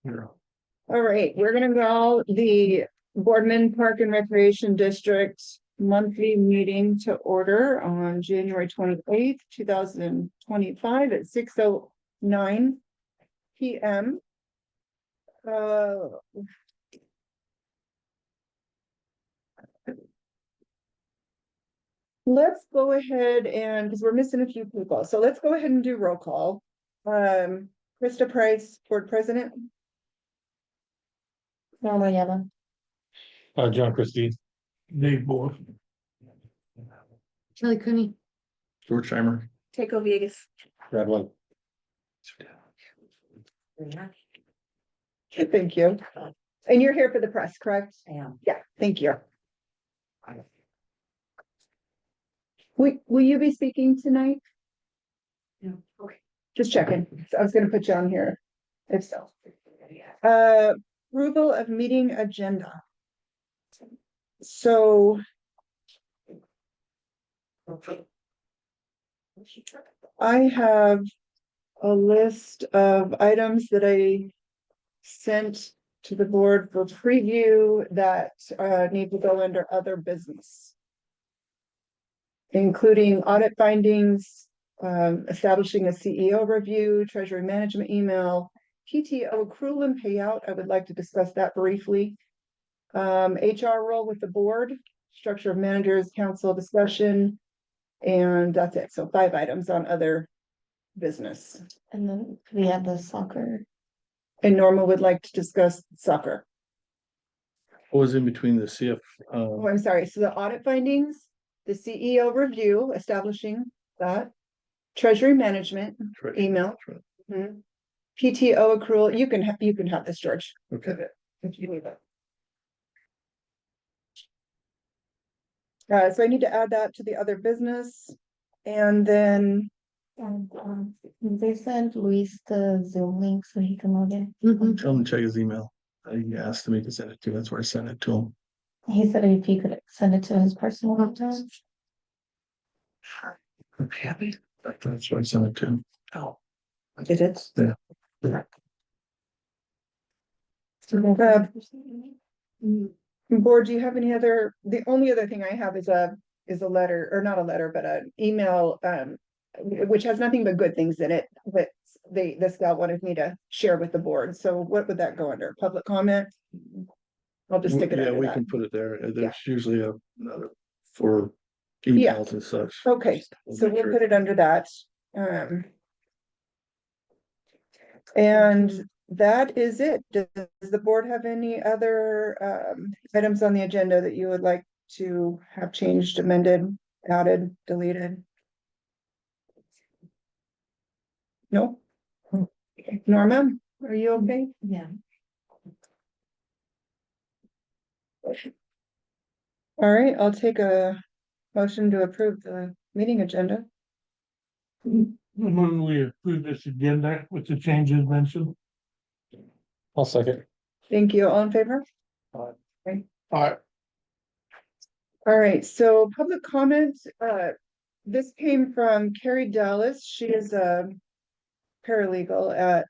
All right, we're gonna go the Boardman Park and Recreation District monthly meeting to order on January 28th, 2025 at 6:09 p.m. Let's go ahead and, because we're missing a few people, so let's go ahead and do roll call. Krista Price, Board President. Norma Yellen. John Christie. Dave Moore. Kelly Cooney. George Scheimer. Takeo Viegas. Brad White. Thank you. And you're here for the press, correct? I am. Yeah, thank you. Will you be speaking tonight? No. Okay. Just checking. So I was gonna put you on here. If so. Approval of meeting agenda. So. I have a list of items that I sent to the board for preview that need to go under other business, including audit findings, establishing a CEO review, treasury management email, PTO accrual and payout. I would like to discuss that briefly. HR role with the board, structure of managers, council discussion, and that's it. So 5 items on other business. And then we have the soccer. And Norma would like to discuss soccer. What was in between the CF? Oh, I'm sorry. So the audit findings, the CEO review, establishing that, treasury management email, PTO accrual. You can have this, George. Okay. If you need it. So I need to add that to the other business, and then And they sent Luis the Zoom link so he can log in. Tell him to check his email. He asked me to send it to. That's where I sent it to him. He said if he could send it to his personal account. Happy. That's where I sent it to him. oh, did it? Yeah. Board, do you have any other? The only other thing I have is a letter, or not a letter, but an email, which has nothing but good things in it. But this gal wanted me to share with the board. So what would that go under? Public comment? I'll just stick it Yeah, under we that. can put it there. There's Yeah. usually another for emails and such. Okay, so we'll put it under that. And that is it. Does the board have any other items on the agenda that you would like to have changed, amended, added, deleted? No? Norma, are you okay? Yeah. All right, I'll take a motion to approve the meeting agenda. When we approve this agenda with the changes mentioned. I'll second. Thank you. All in favor? All Okay. right. All right, so public comment, this came from Carrie Dallas. She is a paralegal at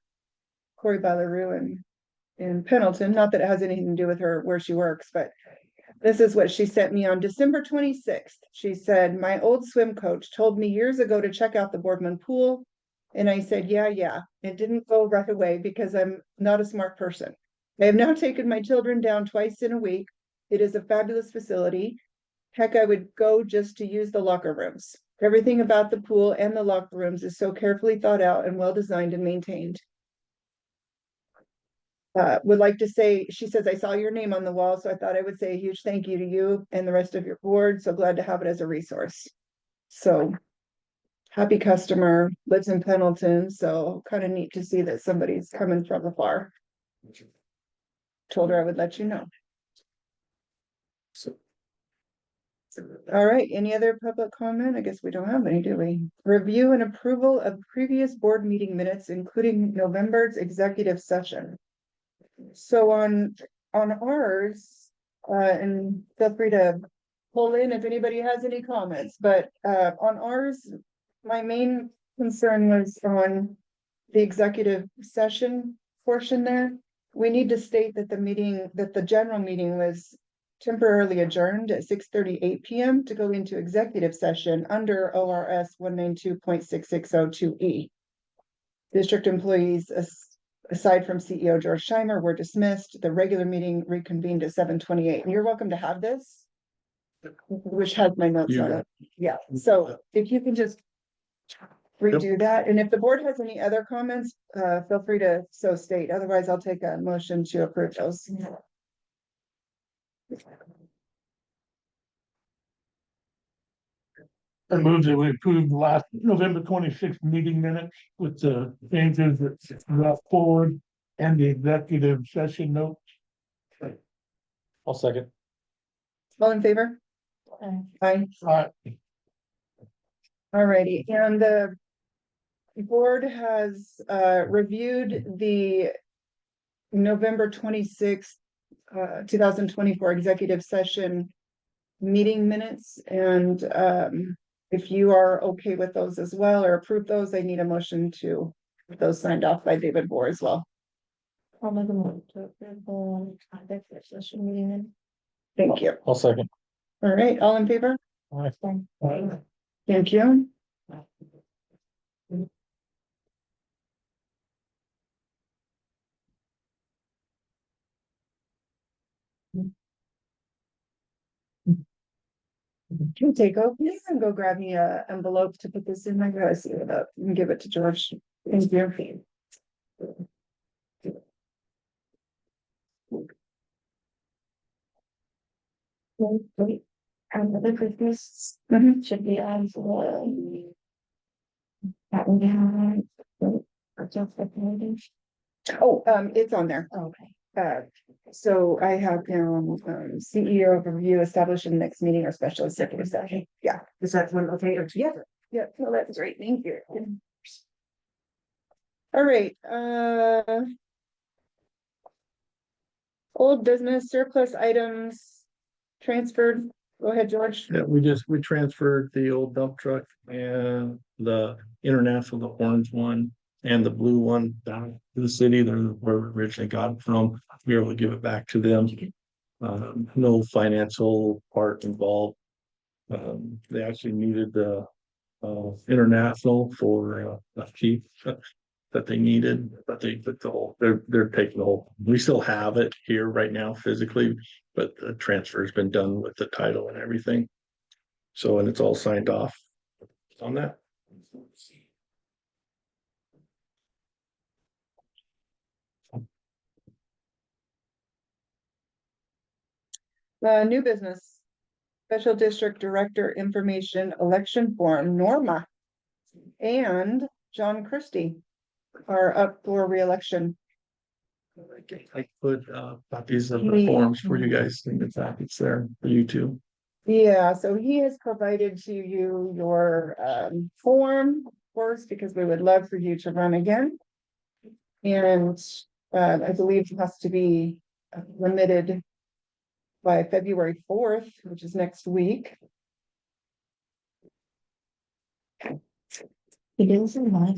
Corey Ballaroo in Pendleton. Not that it has anything to do with her where she works, but this is what she sent me on December 26th. She said, my old swim coach told me years ago to check out the Boardman pool. And I said, yeah. It didn't go right away because I'm not a smart person. I have now taken my children down twice in a week. It is a fabulous facility. Heck, I would go just to use the locker rooms. Everything about the pool and the locker rooms is so carefully thought out and well designed and maintained. Would like to say, she says, I saw your name on the wall, so I thought I would say a huge thank you to you and the rest of your board. So glad to have it as a resource. So happy customer, lives in Pendleton, so kind of neat to see that somebody's coming from afar. Told her I would let you know. All right, any other public comment? I guess we don't have any, do we? Review and approval of previous board meeting minutes, including November's executive session. So on ours, and feel free to pull in if anybody has any comments, but on ours, my main concern was on the executive session portion there. we need to state that the general meeting was temporarily adjourned at 6:38 PM to go into executive session under ORS 192.6602E. District employees, aside from CEO George Scheimer, were dismissed. The regular meeting reconvened at 7:28. And you're welcome to have this, which has my notes You on got it. Yeah, so if you can just redo that, and if the board has any other comments, feel free to so state. Otherwise, I'll take a motion to approve those. I move that we approve the last November 26th meeting minutes with the changes that brought forward and the executive session notes. I'll second. All in favor? Aye. Alrighty, and the board has reviewed the November 26th, 2024 executive session meeting minutes, and if you are okay with those as well or approve those, I need a motion to get those signed off by David Bohr as well. I'll make a motion to approve the executive session meeting minutes. Thank you. I'll second. All right, all in favor? Thank you. Can you take over and go grab me a envelope to put this in? I gotta seal it up and give it to George. Thank you. Wait, and the business Mhm. should be on for that we have. Just the meeting. Oh, it's on there. Okay. So I have now, CEO review, establish the next meeting or special executive session. Yeah. Is that one okay? Or Yeah, yeah, no, that's great, thank you. All right, old business surplus items transferred. Go ahead, George. Yeah, we transferred the old dump truck and the international, the orange one and the blue one down to the city. They're where we originally got it from. We were able to give it back to them. No financial part involved. They actually needed the international for a chief that they needed, but they put the whole, they're taking the whole, we still have it here right now physically, but the transfer has been done with the title and everything. So, and it's all signed off on that. New business, special district director information election form, Norma and John Christie are up for reelection. I put copies of the forms for you guys in the packets there for you too. Yeah, so he has provided to you your form, of course, because we would love for you to run again. And I believe it has to be remitted by February 4th, which is next week. We do this online.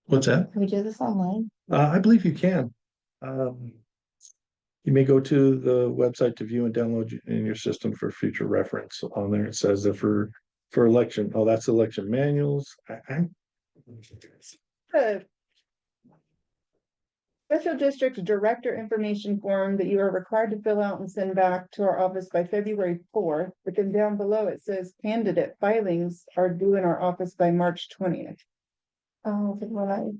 What's that? We do this online. I believe you can. You may go to the website to view and download in your system for future reference. On there, it says that for election, oh, that's election manuals. Special district director information form that you are required to fill out and send back to our office by February 4th. But then down below it says candidate filings are due in our office by March 20th. Oh, but what I'll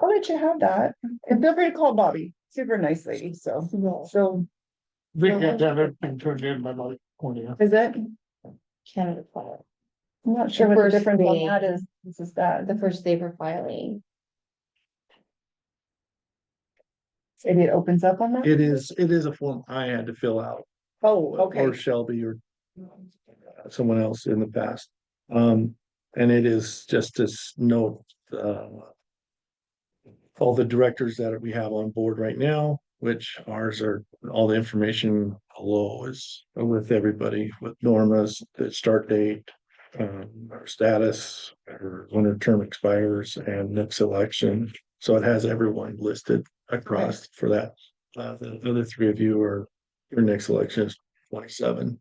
let you have that. And feel free to call Bobby. Super nice lady. So, We have to have everything turned in by like 20th. is it? Candidate file. I'm not sure what the First difference on day. that is. This is that. The first day for filing. Maybe it opens up on that. It is a form I had to fill out. Oh, okay. Or Shelby or someone else in the past. And it is just this note, all the directors that we have on board right now, which ours are, all the information below is with everybody, with Norma's, the start date, our status, when her term expires and next election. So it has everyone listed across for that. The other three of you are, your next election is 27.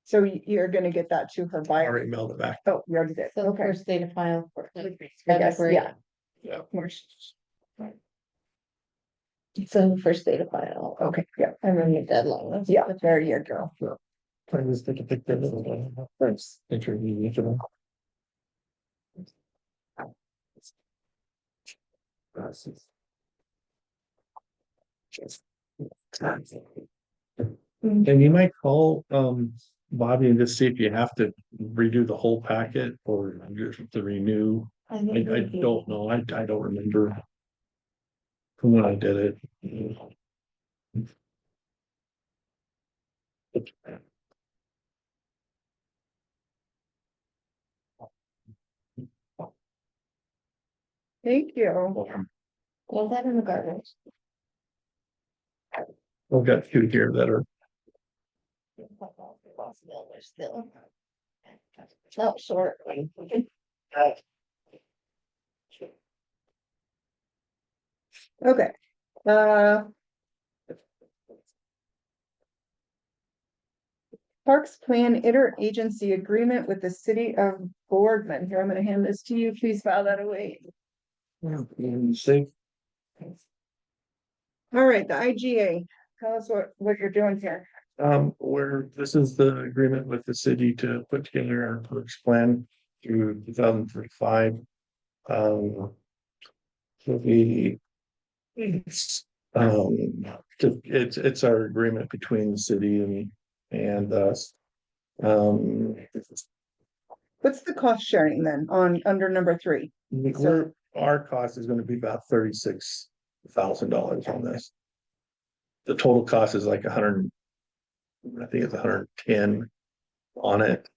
So you're gonna get that to her I by, already mailed it back. oh, you already did, So the okay. first day to file. I guess, yeah. Yeah. So the first day to file. Okay, yeah, And then the deadline. yeah, there you go. I just take a picture of it. First interview each of them. And you might call Bobby and just see if you have to redo the whole packet or just to renew. I don't know. I don't remember from when I did it. Thank you. Was that in the garbage? We've got two here that are, Still. No, short. Okay. Parks Plan Interagency Agreement with the City of Boardman. Here, I'm gonna hand this to you. Please file that away. see, All right, the IGA. Tell us what you're doing here. this is the agreement with the city to put together our parks plan through 2035. So it's our agreement between the city and us. What's the cost sharing then on under number 3? Our cost is gonna be about $36,000 on this. The total cost is like I think it's 110 on it.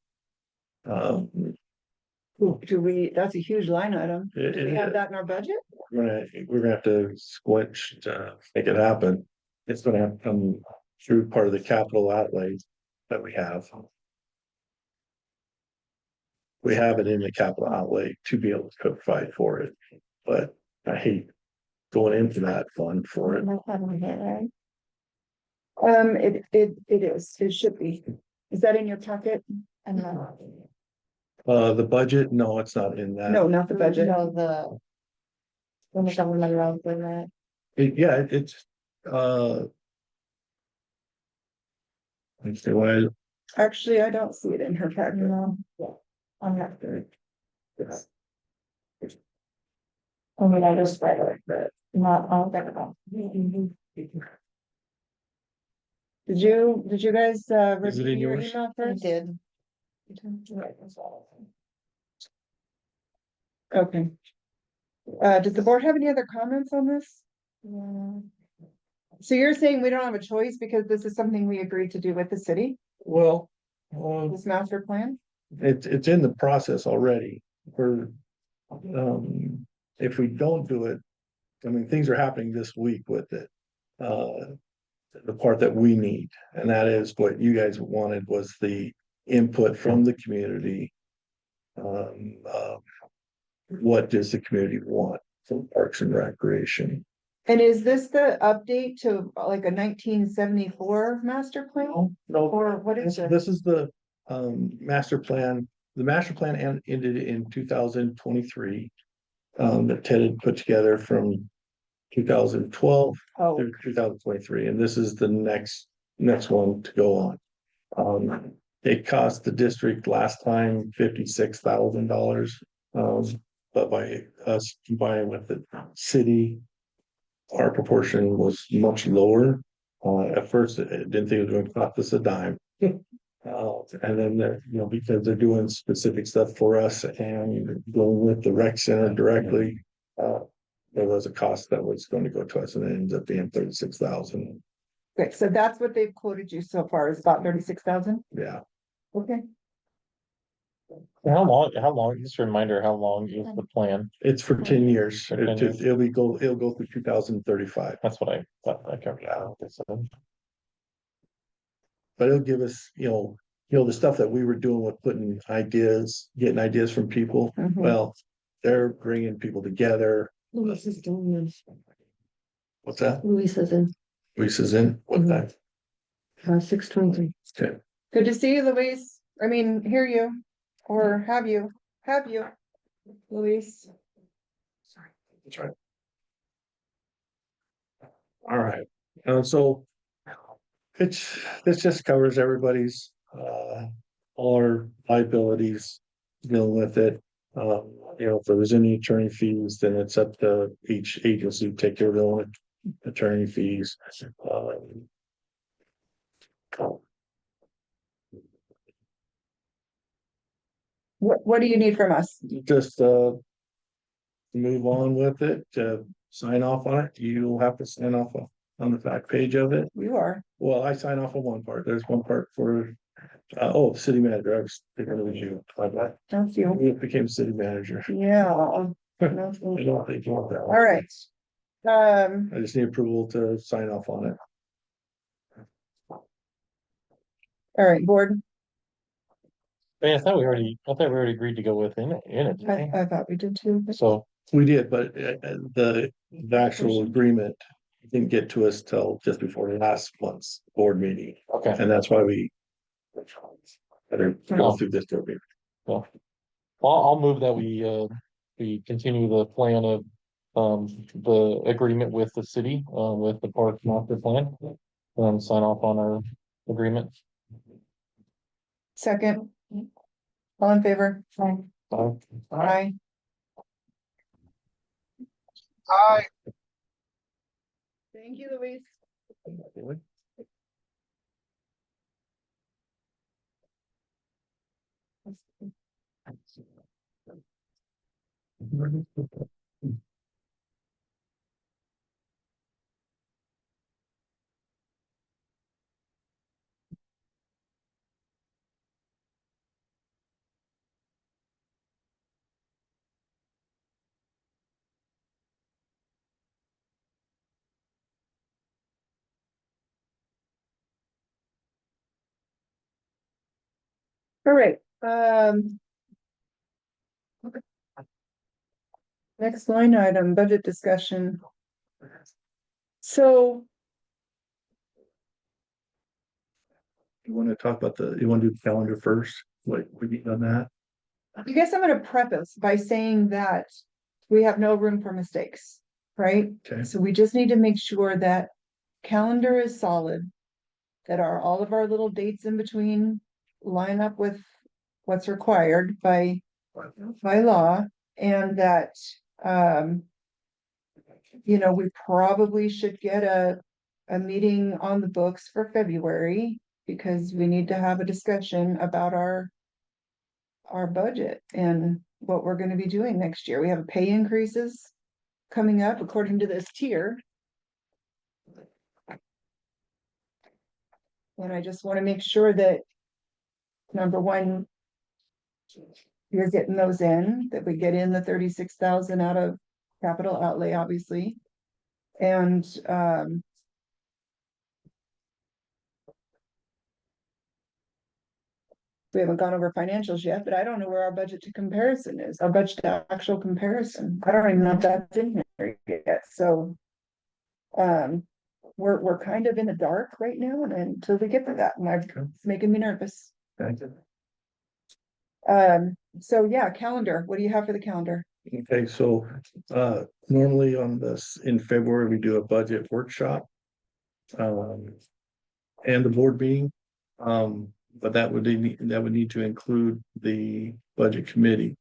That's a huge line item. It- Do we have that in our budget? we're gonna have to squinch to make it happen. It's gonna have to come through part of the capital outlay that we have. We have it in the capital outlay to be able to provide for it, but I hate going into that fund for it. It is, it should be. Is that in your packet? The budget, no, it's not in that. No, not the budget. No, when the government around for that. It's, let's see why, Actually, I don't see it in her packet. No. I'm not good. I mean, I just read it, but not all that about. Did you guys Is it review in your yours? email I first? did. Okay. Does the board have any other comments on this? So you're saying we don't have a choice because this is something we agreed to do with the city, well, this master plan? it's in the process already. If we don't do it, I mean, things are happening this week with it. The part that we need, and that is what you guys wanted was the input from the community. What does the community want from Parks and Recreation? And is this the update to like a 1974 master plan? No, Or what is it? this is the master plan. The master plan ended in 2023. That Ted had put together from 2012 Oh, through 2023, and this is the next one to go on. It cost the district last time $56,000. But by us combining with the city, our proportion was much lower. At first, I didn't think it was going to cost us a dime. And then they're, because they're doing specific stuff for us and going with the rec center directly. There was a cost that was going to go to us and it ends up being 36,000. okay, so that's what they've quoted you so far is about 36,000? Yeah, Okay. How long, just a reminder, how long is the plan? it's for 10 years. For 10 years. It'll go through 2035, That's what I thought, I covered. but it'll give us, the stuff that we were doing with putting ideas, getting ideas from people, Mhm. well, they're bringing people together. Luis is doing this. What's that? Luis is in, Lisa's in, what Mhm. time? 6:23. Okay, Good to see you, Louise. I mean, hear you, or have you, Louise. that's right. All right, so this just covers everybody's, all our liabilities, dealing with it. If there was any attorney fees, then it's up to each agency to take their own attorney fees. What do you need from us? Just, move on with it, sign off on it. You'll have to sign off on the back page of it. You are. Well, I sign off on one part. There's one part for, city manager. I was thinking it was you. My bad. That's you. You became city manager. Yeah. I don't think you want that. All right. I just need approval to sign off on it. All right, board. Yeah, I thought we already agreed to go within it. I thought we did too. but- So, We did, but the actual agreement didn't get to us till just before last month's board meeting, okay, and that's why we better go through this board meeting. well, I'll move that we continue the plan of, the agreement with the city, with the park master plan. Sign off on our agreement. Second. All in favor? Uh, Aye. Thank you, Louise. All right, next line item, budget discussion. So You want to talk about you want to do the calendar first? Like, we need on that? I guess I'm gonna preface by saying that we have no room for mistakes, right? Okay, So we just need to make sure that calendar is solid. That all of our little dates in between line up with what's required by law, and that, we probably should get a meeting on the books for February, because we need to have a discussion about our budget and what we're gonna be doing next year. We have pay increases coming up according to this tier. And I just wanna make sure that, number one, you're getting those in, that we get in the 36,000 out of capital outlay, obviously. And, we haven't gone over financials yet, but I don't know where our budget to comparison is, our budget to actual comparison. I don't even know if that's in here yet, so. We're kind of in the dark right now, and until we get to that, and it's making me nervous. So yeah, calendar, what do you have for the calendar? okay, so, normally on this, in February, we do a budget workshop. And the board meeting, but that would need to include the budget committee.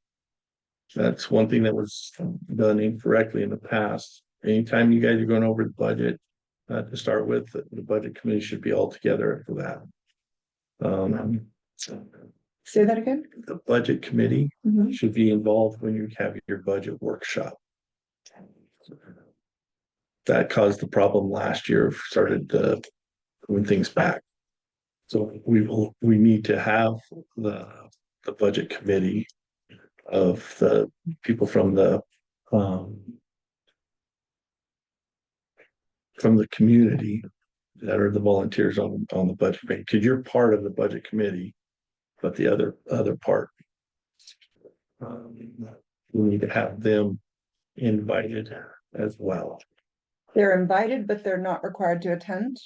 That's one thing that was done incorrectly in the past. Anytime you guys are going over the budget, to start with, the budget committee should be all together for that. Say that again? The budget committee Mhm. should be involved when you have your budget workshop. That caused the problem last year, started moving things back. So we need to have the budget committee of the people from the community that are the volunteers on the budget committee, because you're part of the budget committee. But the other part. We need to have them invited as well. They're invited, but they're not required to attend.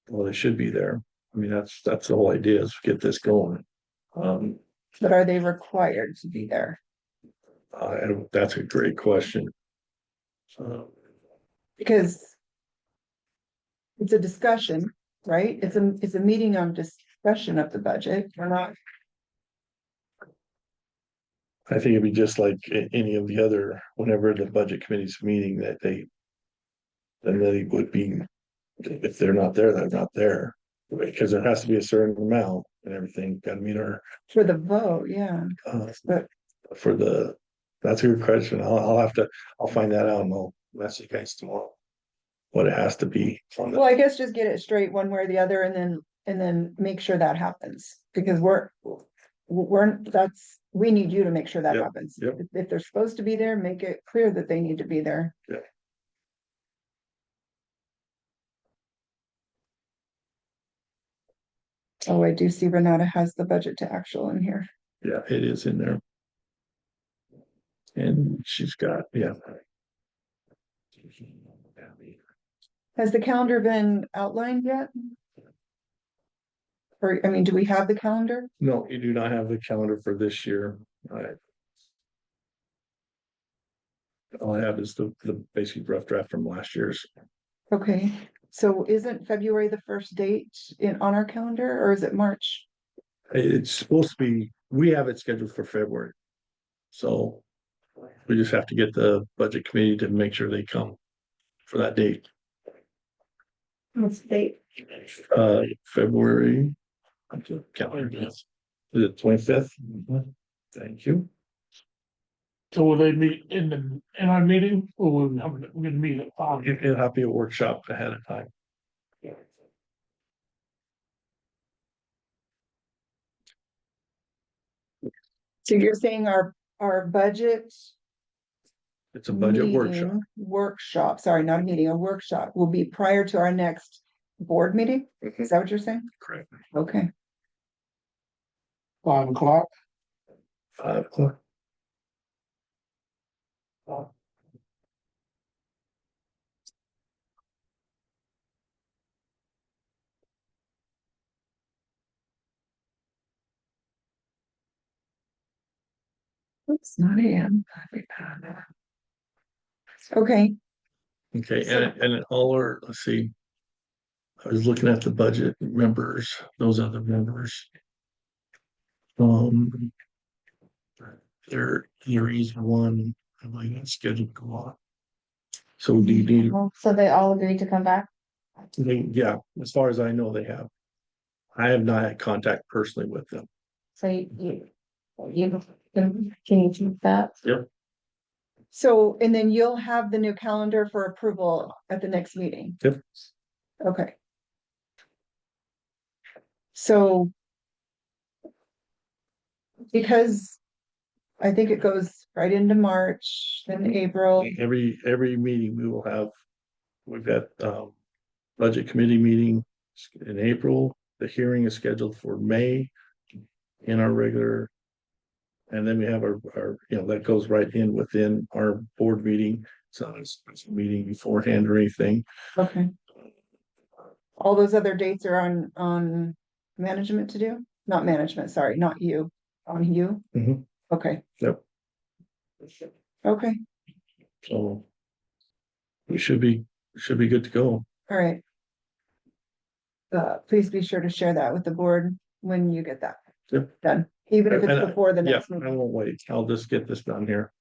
Well, they should be there. I mean, that's the whole idea is get this going. But are they required to be there? That's a great question. Because it's a discussion, right? It's a meeting on discussion of the budget. We're not, I think it'd be just like any of the other, whenever the budget committee's meeting that then they would be, if they're not there, they're not there. Because there has to be a certain amount and everything, gotta meet our, for the vote, yeah. But that's a good question. I'll find that out and I'll message you guys tomorrow. What it has to be on Well, I guess just get it straight one way or the other and then make sure that happens. Because we need you to make sure that Yep, happens. yep. If they're supposed to be there, make it clear that they need to be there. Yeah. Oh, I do see Renata has the budget to actual in here. Yeah, it is in there. And she's got, yeah. Has the calendar been outlined yet? Or, I mean, do we have the calendar? No, you do not have the calendar for this year. All I have is the basic rough draft from last year's. Okay, so isn't February the first date on our calendar, or is it March? It's supposed to be, we have it scheduled for February. So we just have to get the budget committee to make sure they come for that date. What's the date? February. Calendar, yes. Is it 25th? Thank you. So will they meet in our meeting, or we're gonna meet at 5? It'll have to be a workshop ahead of time. So you're saying our budget It's a budget workshop. meeting, workshop, sorry, not a meeting, a workshop will be prior to our next board meeting? Is that what you're saying? Correct. Okay, 5:00. 5 o'clock. oops, not AM. Okay, Okay, So- and all our, let's see. I was looking at the budget members, those other members. There is one, I believe that's scheduled to go on. So do you need, So they all agreed to come back? yeah, as far as I know, they have. I have not had contact personally with them. So you can you keep that? so, and then you'll have the new calendar for approval at the next meeting? Yep. Okay. So. Because I think it goes right into March, then April. Every meeting we will have, we've got budget committee meeting in April. The hearing is scheduled for May in our regular. And then we have our, that goes right in within our board meeting. So it's a meeting beforehand or anything. Okay. All those other dates are on management to do? Not management, sorry, not you, on you? Mhm. Okay. Yep. Okay, So we should be good to go. all right. Please be sure to share that with the board when you get that. Yep. Done, even if And it's before the Yeah, next I meeting. won't wait. I'll just get this done here.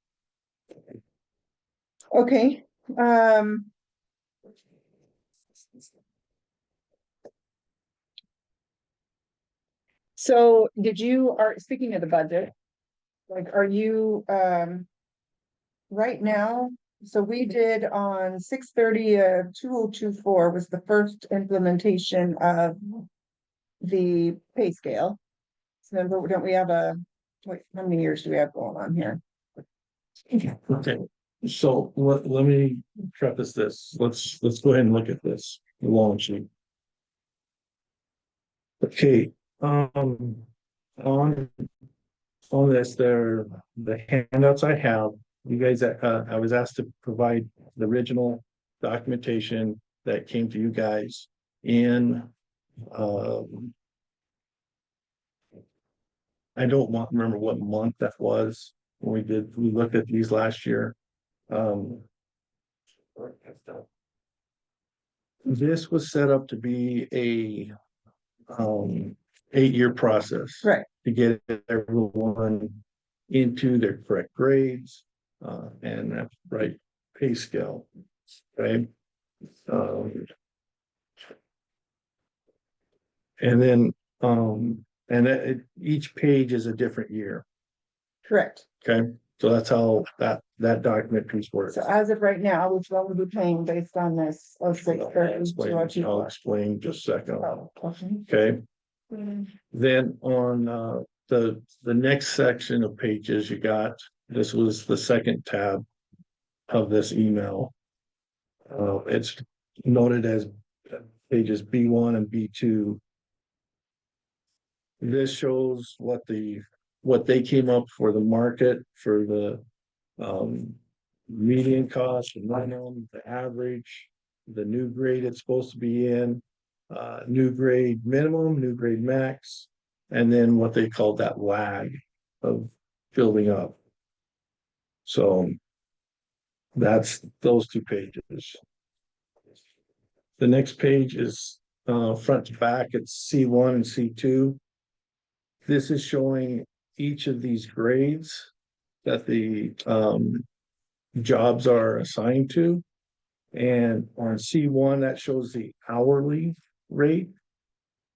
Okay, so speaking of the budget, like, are you, right now, so we did on 6/30 of 2024 was the first implementation of the pay scale. So remember, don't we have wait, how many years do we have going on here? Okay, so let me preface this. Let's go ahead and look at this, the long sheet. Okay, on, on this, there, the handouts I have, you guys, I was asked to provide the original documentation that came to you guys in, I don't remember what month that was when we looked at these last year. This was set up to be a 8-year process. Right. To get everyone into their correct grades, and that right pay scale, right? And then, each page is a different year, Correct. okay? So that's how that document piece works. So as of right now, which one would be paying based on this? Oh, six I'll thirty. explain just a second, Oh, okay. okay? Then on the next section of pages you got, this was the second tab of this email. It's noted as pages B1 and B2. This shows what they came up for the market for the median cost, the minimum, the average, the new grade it's supposed to be in, new grade minimum, new grade max, and then what they called that lag of building up. So that's those 2 pages. The next page is front to back, it's C1 and C2. This is showing each of these grades that the jobs are assigned to. And on C1, that shows the hourly rate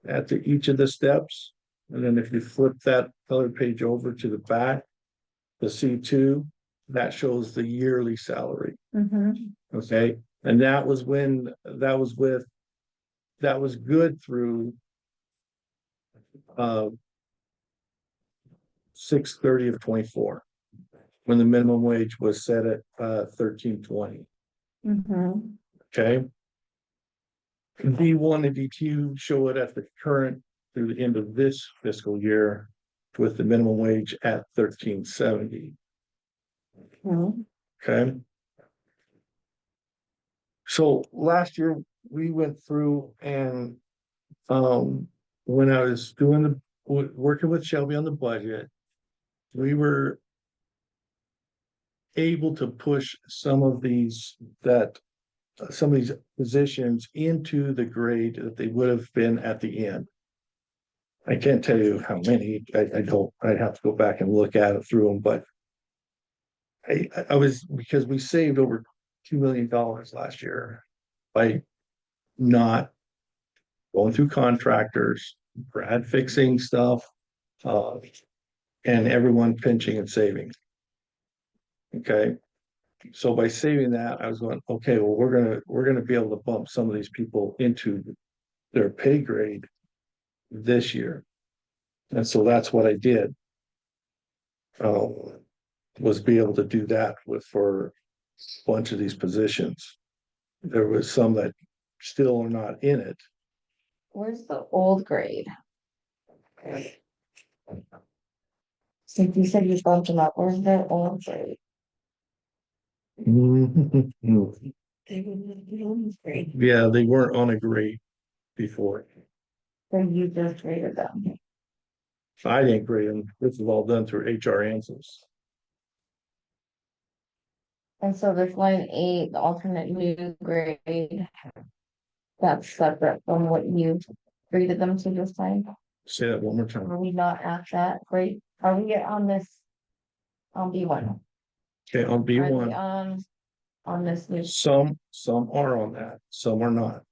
at each of the steps. And then if you flip that other page over to the back, the C2, that shows the yearly salary. Mhm. Okay, and that was good through 6/30 of 24, when the minimum wage was set at $13.20. Mhm. Okay. D1 and D2 show it at the current through the end of this fiscal year with the minimum wage at $13.70. Mhm. Okay. So last year we went through and when I was working with Shelby on the budget, we were able to push some of these positions into the grade that they would have been at the end. I can't tell you how many, I'd have to go back and look at it through them, but because we saved over $2 million last year by not going through contractors, Brad fixing stuff, and everyone pinching and saving. Okay. So by saving that, I was going, okay, well, we're gonna be able to bump some of these people into their pay grade this year. And so that's what I did. Was be able to do that for a bunch of these positions. There was some that still are not in it. Where's the old grade? Since you said you bumped them up, where's the old grade? They wouldn't be on this grade. Yeah, they weren't on a grade before. So you just graded them. I didn't grade them. This is all done through HR answers. And so this line 8, the alternate new grade. That's separate from what you graded them to this time. Say that one more time. Are we not at that grade? Are we on this? On B1? Okay, on Are we B1, on this new? some are on that, some are not.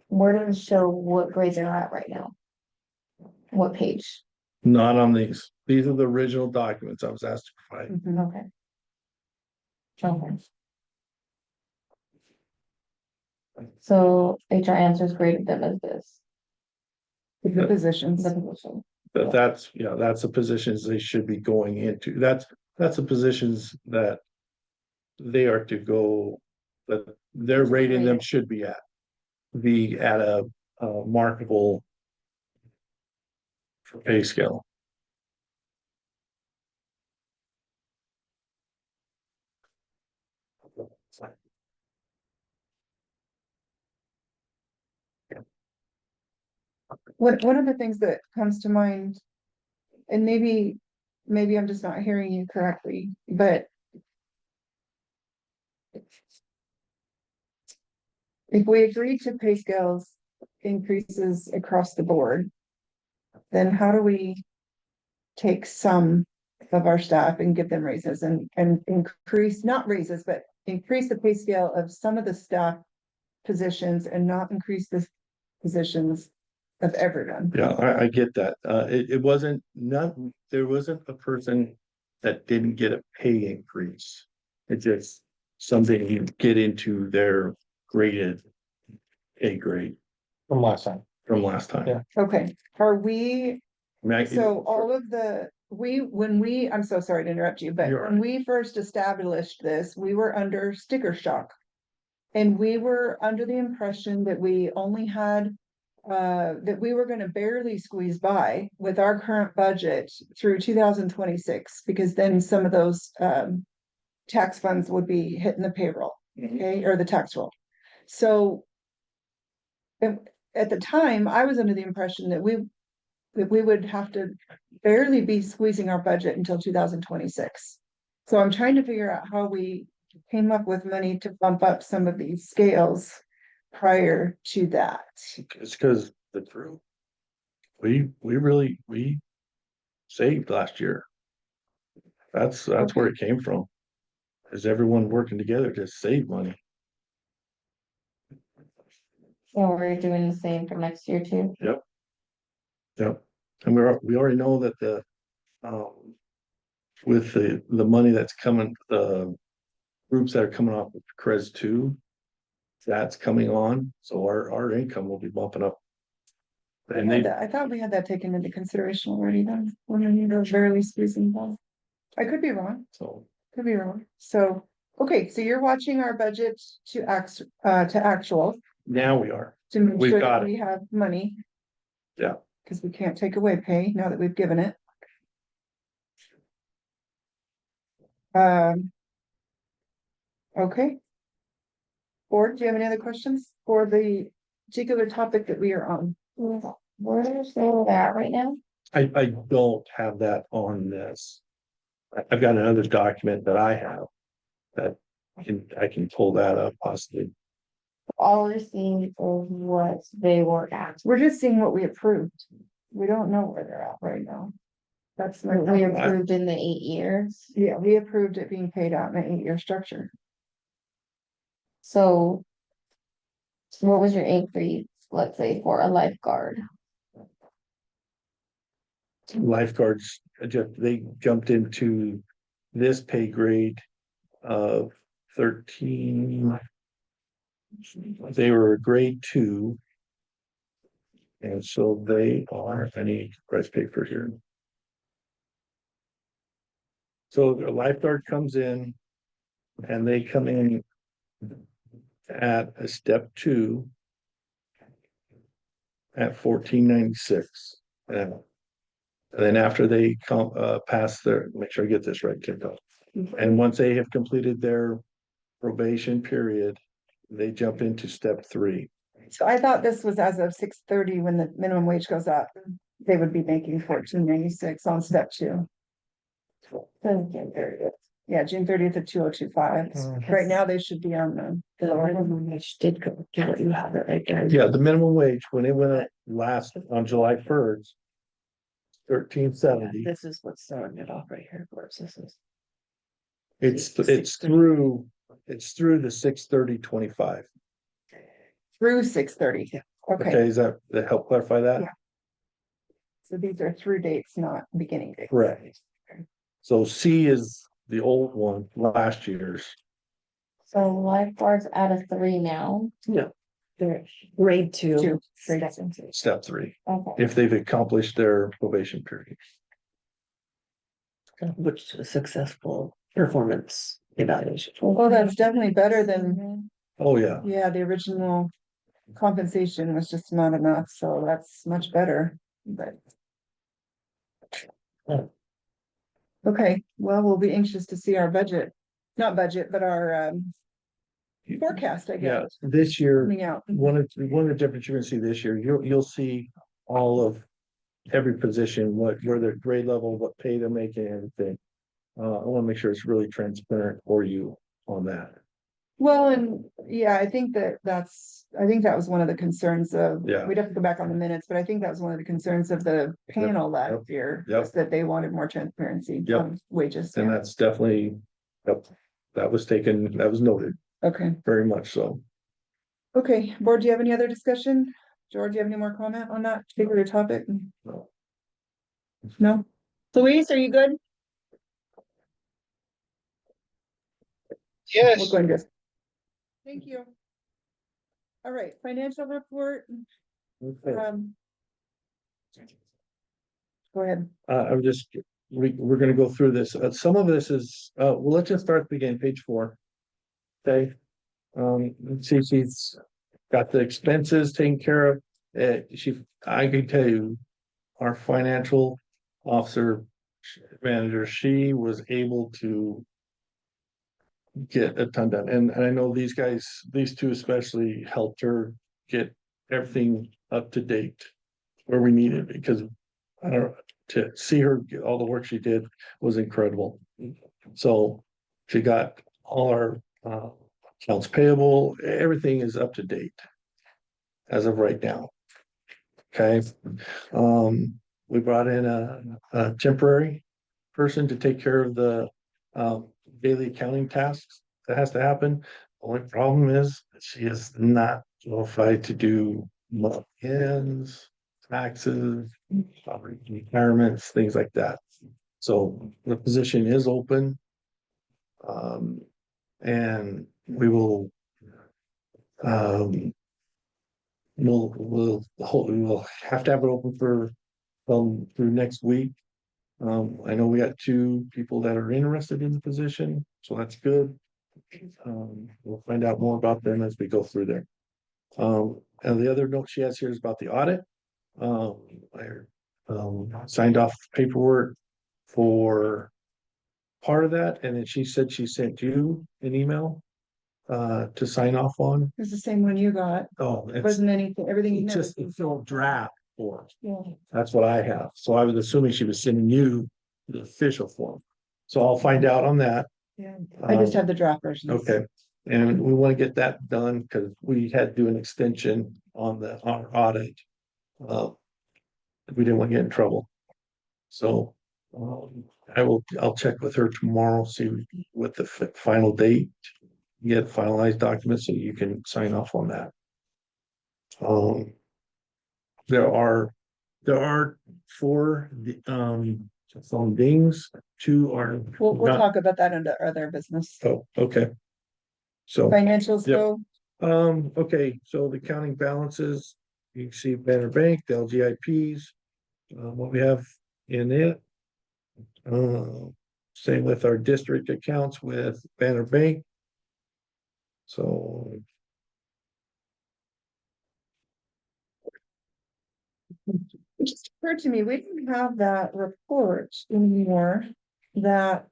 Where does it show what grades they're at right now? What page? Not on these. These are the original documents I was asked to provide. Mhm. Okay. Okay. So HR answers graded them as this, The positions. the position. But that's the positions they should be going into. That's the positions that they are to go, that they're rating them should be at a marketable for pay scale. One of the things that comes to mind, and maybe I'm just not hearing you correctly, but if we agree to pay scales increases across the board, then how do we take some of our staff and give them raises and increase, not raises, but increase the pay scale of some of the staff positions and not increase the positions of everyone? Yeah, I get that. It wasn't, there wasn't a person that didn't get a pay increase. It's just something you get into their graded A grade From last time. from last time. Yeah. Okay, are we, I mean, so all of the, I'm so sorry to interrupt you, but You're when we first established this, we were under sticker shock. And we were under the impression that we only had, that we were gonna barely squeeze by with our current budget through 2026, because then some of those, tax funds would be hitting the payroll, okay, or the tax roll. So at the time, I was under the impression that we would have to barely be squeezing our budget until 2026. So I'm trying to figure out how we came up with money to bump up some of these scales prior to that. It's because the crew. We saved last year. That's where it came from. Is everyone working together to save money? So we're doing the same for next year too. Yep. And we already know that with the money that's coming, the groups that are coming off with CREZ 2, that's coming on, so our income will be bumping up. And I thought we had that taken into consideration already then, when we were barely squeezing them. I could be wrong, so could be wrong. So, okay, so you're watching our budget to actual now we are. to make We've sure got that it. we have money. Yeah. Cause we can't take away pay now that we've given it. Okay. Board, do you have any other questions for the particular topic that we are on? Where's that right now? I don't have that on this. I've got another document that I have that I can pull that up possibly. All we're seeing is what they were at. We're just seeing what we approved. We don't know where they're at right now. That's my. We approved in the 8 years. Yeah, we approved it being paid out in an 8-year structure. So. What was your increase, let's say, for a lifeguard? Lifeguards, they jumped into this pay grade of 13. They were a grade 2. And so they are, I need price paper here. So the lifeguard comes in and they come in at a step 2 at $14.96. And then after they pass their, make sure I get this right, Kim. And once they have completed their probation period, they jump into step 3. So I thought this was as of 6/30 when the minimum wage goes up, they would be making $14.96 on step 2. Yeah, June 30th of 2025. Right now, they should be on the. The minimum wage did go, yeah, you have it right there. Yeah, the minimum wage, when it went up last on July 1st, $13.70. This is what's throwing it off right here, of course, this is. It's through the 6/30/25. Through 6/30. Yeah. Okay, Okay, is that help clarify that? Yeah. so these are through dates, not beginning dates. Correct. So C is the old one, last year's. So lifeguards at a 3 now. They're grade 2. Two, grade step two. Step 3, Okay. if they've accomplished their probation period. Which is a successful performance evaluation. Well, that's definitely better than, Oh, yeah. yeah, the original compensation was just not enough, so that's much better, but. Okay, well, we'll be anxious to see our budget, not budget, but our forecast, I Yeah, guess, this year, coming out. one of the difference you're gonna see this year, you'll see all of every position, where their grade level, what pay they're making, everything. I wanna make sure it's really transparent for you on that. Well, and yeah, I think that was one of the concerns of, Yeah. we'd have to go back on the minutes, but I think that was one of the concerns of the panel last Yep. year. Yep. Was that they wanted more transparency Yep. on wages. And Yeah. that's definitely, yep, that was noted, Okay, very much so. okay, board, do you have any other discussion? George, do you have any more comment on that particular topic? No. No? Louise, are you good? We're Yes, going to. Thank you. All right, financial report, Okay. go ahead. I'm just, we're gonna go through this. Some of this is, well, let's just start at the beginning, page 4. Okay. Let's see, she's got the expenses taken care of. I can tell you, our financial officer manager, she was able to get a ton done. And I know these guys, these two especially helped her get everything up to date where we needed, because I don't know, to see her get all the work she did was incredible. So she got all our accounts payable, everything is up to date as of right now. Okay, we brought in a temporary person to take care of the daily accounting tasks that has to happen. Only problem is that she is not qualified to do month-ends, taxes, retirements, things like that. So the position is open. And we will we'll have to have it open for through next week. I know we got 2 people that are interested in the position, so that's good. We'll find out more about them as we go through there. And the other note she has here is about the audit. I signed off paperwork for part of that, and then she said she sent you an email to sign off on. It's the same one you got. Oh, It wasn't anything, everything. you it's know. just it's all draft form. Yeah. That's what I have. So I was assuming she was sending you the official form. So I'll find out on that. Yeah, I just Um, have the draft version. Okay, and we want to get that done because we had to do an extension on our audit. We didn't want to get in trouble. So I'll check with her tomorrow, see what the final date, get finalized documents so you can sign off on that. There are 4 phone dings, 2 are. We'll not- talk about that under other business. Oh, okay. So. Financials Yep. go, Okay, so the counting balances, you can see Banner Bank, the LGIPs, what we have in it. Same with our district accounts with Banner Bank. So. it just occurred to me, we didn't have that report anymore, that.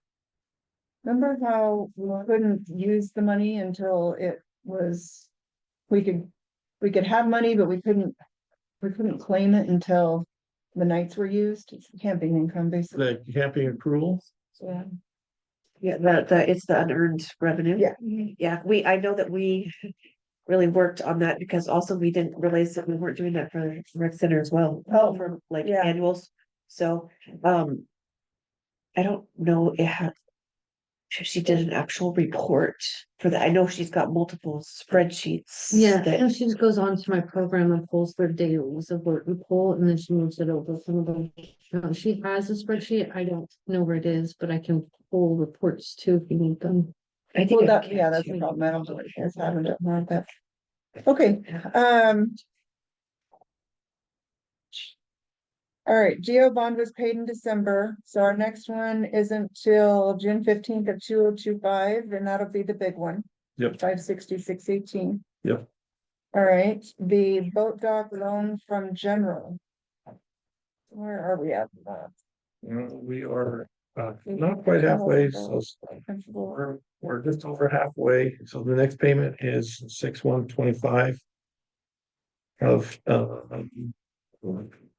Remember how we couldn't use the money until it was, we could have money, but we couldn't claim it until the nights were used. It's camping income, basically. The camping accrual, Yeah. Yeah, it's the unearned revenue. Yeah. Yeah, I know that we really worked on that because also we didn't realize that we weren't doing that for rec center as well. Oh, For like yeah. annuals. So, I don't know if she did an actual report for that. I know she's got multiple spreadsheets. Yeah, that- and she just goes on to my program and pulls their dailies of work we pull, and then she moves it over. Some of them, she has a spreadsheet. I don't know where it is, but I can pull reports too if you need them. I think. Well, I that, yeah, can that's too. the problem. I don't know what it is. I haven't done that. Okay, all right, Geo bond was paid in December, so our next one isn't till June 15th of 2025, and that'll be the big one. Yep. 566.18. Yep. All right, the boat dock loan from general. Where are we at? We are not quite halfway, so we're just over halfway. So the next payment is 6/1/25. Of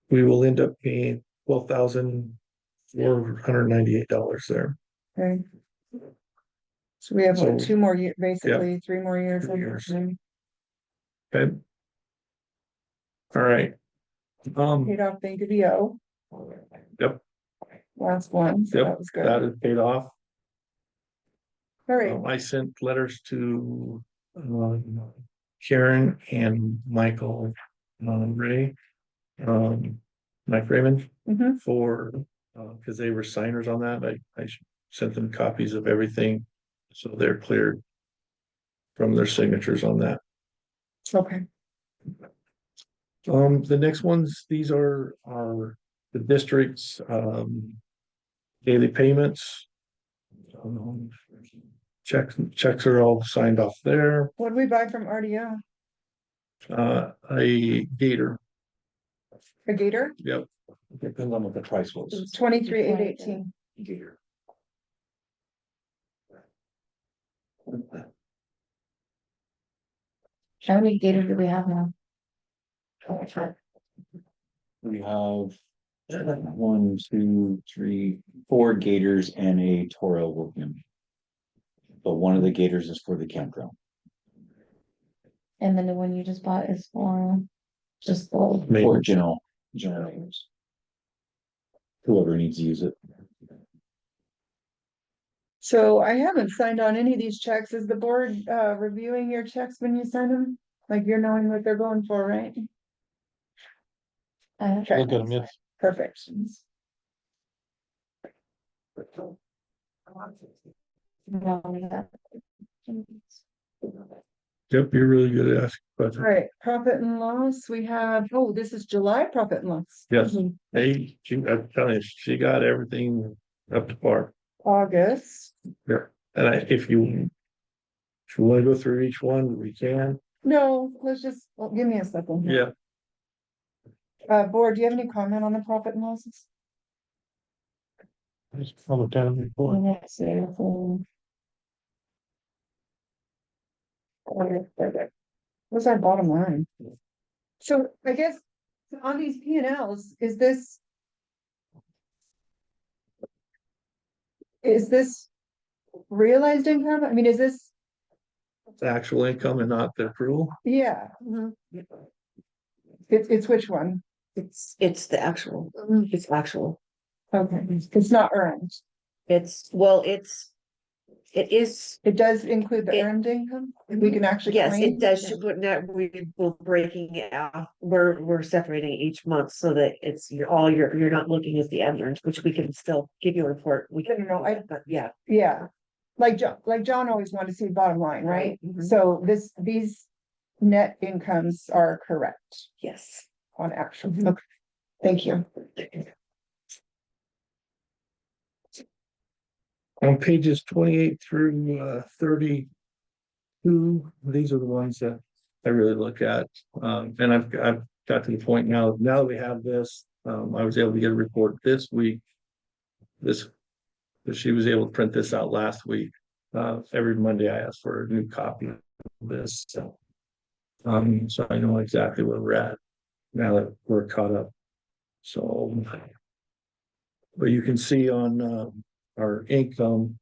we will end up paying $12,498 there. Okay. So we have what, So- 2 more years, basically 3 more years. 3 years. Mhm. Okay. All right. Paid off Bank of VO, Yep, last one, so yep, that was that good. is paid off. All right, I sent letters to Karen and Michael Ray, Mike Raymond mhm. for, because they were signers on that. I sent them copies of everything. So they're cleared from their signatures on that. Okay, The next ones, these are the district's daily payments. Checks are all signed off there. what did we buy from RDO? A gator, A gator? yep. Depends on what the price was. 23,818. Gator. How many gators do we have now? We have 1, 2, 3, 4 gators and a Toro Wolfman. But one of the gators is for the campground. And then the one you just bought is for just the, Maybe. For general use. Whoever needs to use it. So I haven't signed on any of these checks. Is the board reviewing your checks when you sign them? Like you're knowing what they're going for, right? Okay, Look at them, yes. perfect. Yep, you're really good at asking All questions. right, profit and loss, we have, oh, this is July profit and loss. Yes. Hey, I'm telling you, she got everything up to par. August, And if you want to go through each one, we can. no, let's just, well, give me a second. here. Board, do you have any comment on the profit and losses? Just from the town report. What's our bottom line? So I guess on these P and Ls, is this? Is this realized income? I mean, is this, It's actual income and not the accrual. yeah. It's which one? It's the actual, it's actual. Okay, it's not earned. It is, It does include the It- earned income? We can actually. yes, claim? it does, but now we're breaking it out. We're separating each month so that it's you're not looking at the unearned, which we can still give you a report. We can, No, I- but yeah. Yeah, like John always wanted to see bottom line, right? Mhm. So these net incomes are correct Yes. on actual. Mhm. Okay, thank you. On pages 28 through 32, these are the ones that I really look at. And I've got to the point now that we have this, I was able to get a report this week. She was able to print this out last week. Every Monday I ask for a new copy of this. So I know exactly where we're at now that we're caught up. So, but you can see on our income,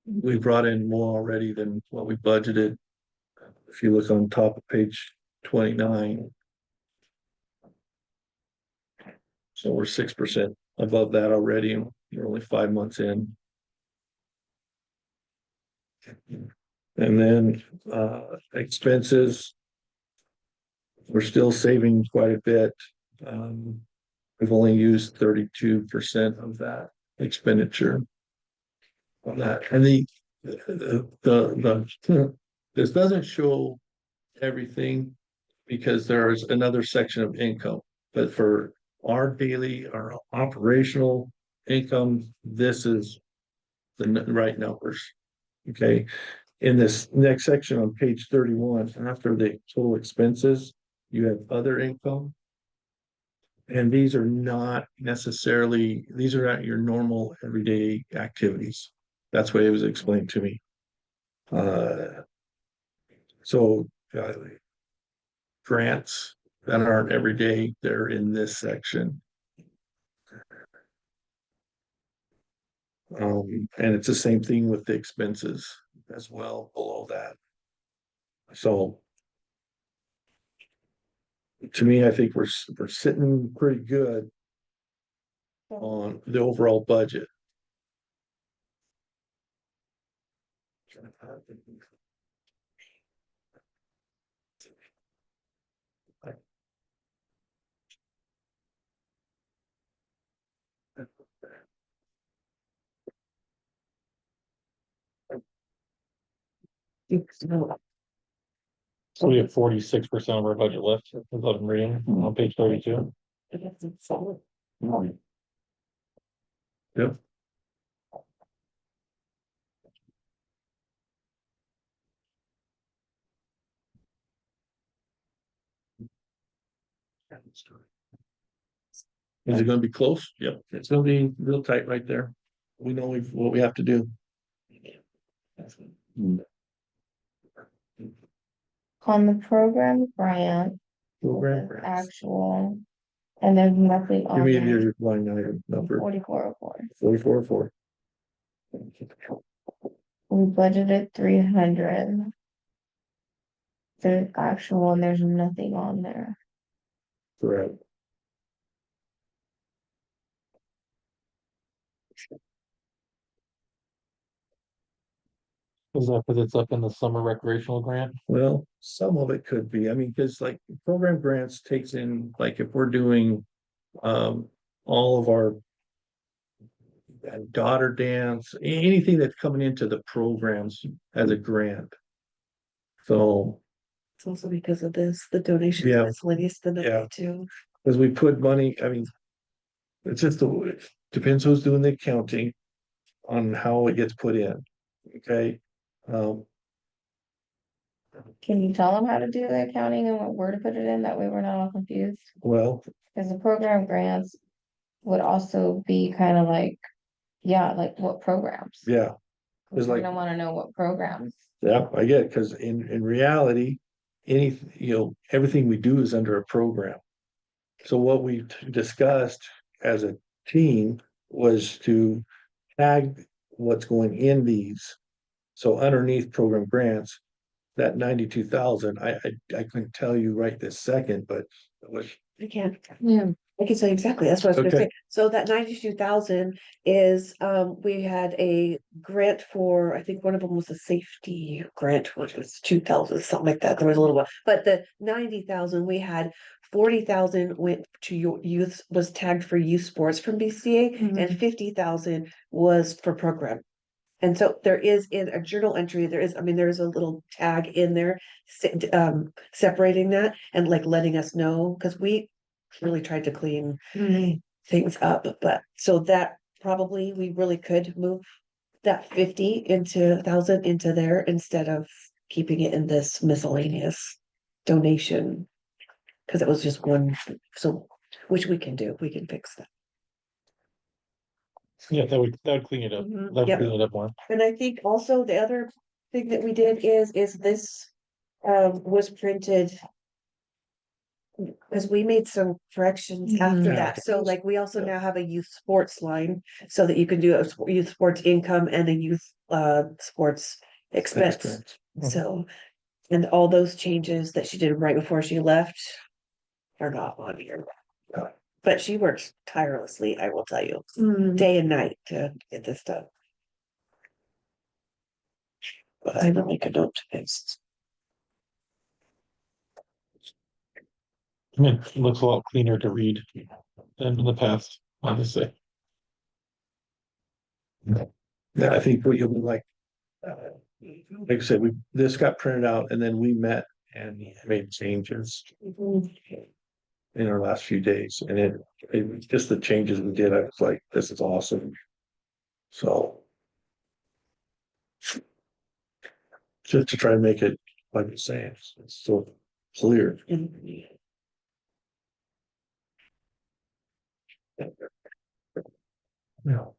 we brought in more already than what we budgeted. If you look on top of page 29. So we're 6% above that already, and we're only 5 months in. And then expenses. We're still saving quite a bit. We've only used 32% of that expenditure on that. And this doesn't show everything because there's another section of income, but for our operational income, this is the right numbers. Okay, in this next section on page 31, after the total expenses, you have other income. And these are not necessarily, these are not your normal everyday activities. That's the way it was explained to me. So grants that aren't every day, they're in this section. And it's the same thing with the expenses as well below that. So to me, I think we're sitting pretty good on the overall budget. So we have 46% of our budget left, is what I'm reading on page 32. Yep. Is it gonna be close? Yep, it's gonna be real tight right there. We know what we have to do. On the program grant, Program the grants. actual, and there's nothing Give on me there. your line item number 4404. 4404. We budgeted 300. There's actual and there's nothing on there. Correct. Is that because it's up in the summer recreational grant? Well, some of it could be, I mean, because like program grants takes in, like if we're doing all of our daughter dance, anything that's coming into the programs as a grant. So, It's also because of this, the donation Yeah. miscellaneous, the Yeah. number too. as we put money, I mean, it's just it depends who's doing the accounting on how it gets put in. Okay. Can you tell them how to do the accounting and where to put it in? That way we're not all confused. Well, Because the program grants would also be kind of like, yeah, like what programs? yeah, We're it's like- gonna wanna know what programs. yeah, I get it, because in reality, everything we do is under a program. So what we discussed as a team was to tag what's going in these. So underneath program grants, that 92,000, I couldn't tell you right this second, but it was, I can, Yeah, I can say exactly, that's what I was gonna Okay. say. So that 92,000 is, we had a grant for, I think one of them was a safety grant, which was 2,000, something like that. There was a little one, but the 90,000, we had 40,000 went to your youth, was tagged for youth sports from BCA, Mhm. and 50,000 was for program. And so there is in a journal entry, there is, I mean, there is a little tag in there, separating that and like letting us know, because we really tried to clean Mhm. things up, but so that probably we really could move that 50 into 1,000 into there instead of keeping it in this miscellaneous donation. Cause it was just one, so, which we can do, we can fix that. Yeah, that would clean it up. Mhm, That would yep. clean it up more. And I think also the other thing that we did is this was printed. Because we made some corrections after Mhm. that, so like we also now have a youth sports line, so that you can do a youth sports income and a youth sports expense. So, and all those changes that she did right before she left are not on here. But she works tirelessly, I will tell you, Mhm. day and night to get this done. But I will make a note to this. I mean, it looks a lot cleaner to read than in the past, obviously. yeah, I think what you'll be like I said, this got printed out and then we met and made changes in our last few days, and it was just the changes we did, I was like, this is awesome. So. Just to try and make it, like you're saying, it's so clear. No.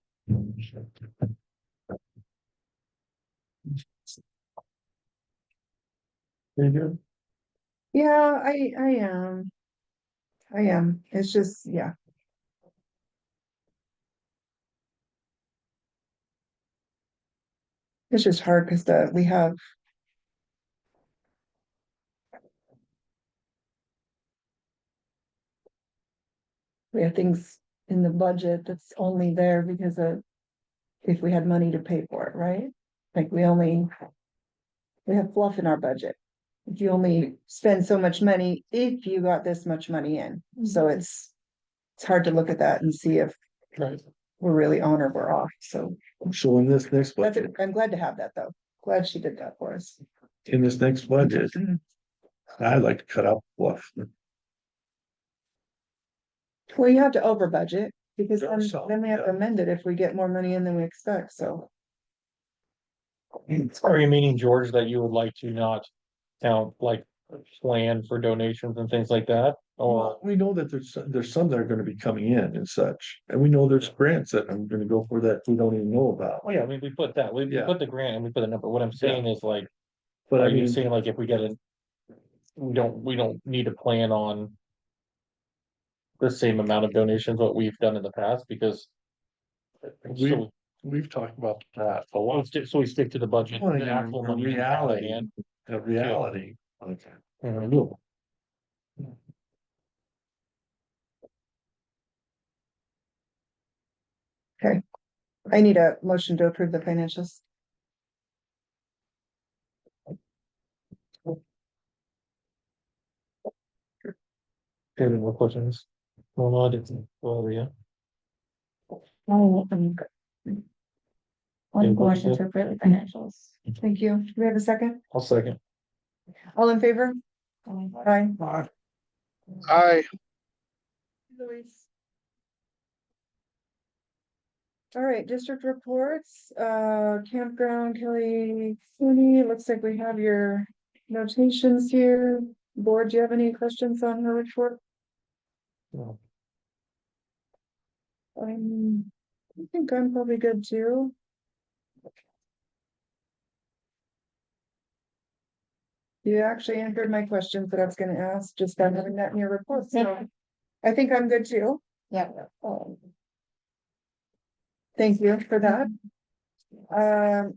Very good. Yeah, I am. I am. It's just, yeah. It's just hard because we have things in the budget that's only there because of if we had money to pay for it, right? Like we have fluff in our budget. If you only spend so much money, if you got this much money in, so it's hard to look at that and see if Right. we're really on or we're off, so So in this next that's, budget, I'm glad to have that though. Glad she did that for us. in this next budget, I'd like to cut out fluff. Well, you have to over budget because So, then we have to amend it if we get more money in than we expect, so. Are you meaning, George, that you would like to not count like plan for donations and things like that? Or, Well, we know that there's some that are gonna be coming in and such, and we know there's grants that I'm gonna go for that we don't even know about. oh yeah, I mean, we put that, we Yeah. put the grant and we put the number. What I'm saying is like, But are I you mean, saying like if we get a, we don't need to plan on the same amount of donations what we've done in the past because so we've talked about that a we lot. stick, so we stick to the budget, Well, the actual in money. we have at reality, hand. the reality. Okay. Mhm. I need a motion to approve the financials. Any more questions? Well, I didn't, well, yeah. One motion to approve the financials. Thank you. Do we have a second? I'll second. All in favor? Aye. Aye. Louise. All right, district reports, campground, Kelly Cooney, looks like we have your notations here. Board, do you have any questions on her report? No. I think I'm probably good too. You actually answered my questions that I was gonna ask, just by having that in your report, so I think I'm good too. Yep. Thank you for that.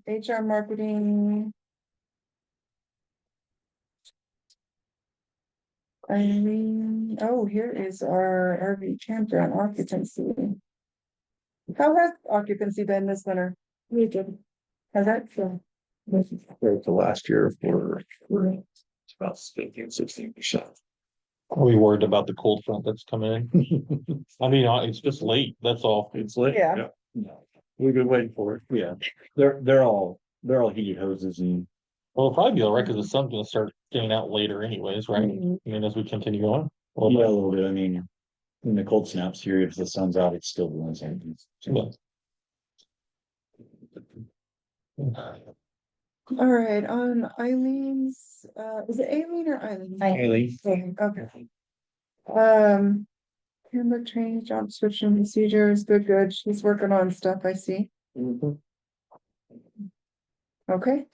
HR marketing. Oh, here is our RV campground occupancy. How has occupancy been this winter? Really good. Has that? Compared to last year for it's about 16%. Are we worried about the cold front that's coming in? I mean, it's just late, that's all. It's late. Yeah. We've been waiting for it. Yeah, they're all heated hoses and Well, it'll probably be all right, because the sun's gonna start getting out later anyways, right? I mean, as we continue on. Well, yeah, a little bit. I mean, when the cold snaps here, if the sun's out, it's still doing the same thing. All right, on Eileen's, is it Aileen or Eileen? Haley, Aileen, okay. Handbook training, job description procedures, good. She's working on stuff, I see. Okay.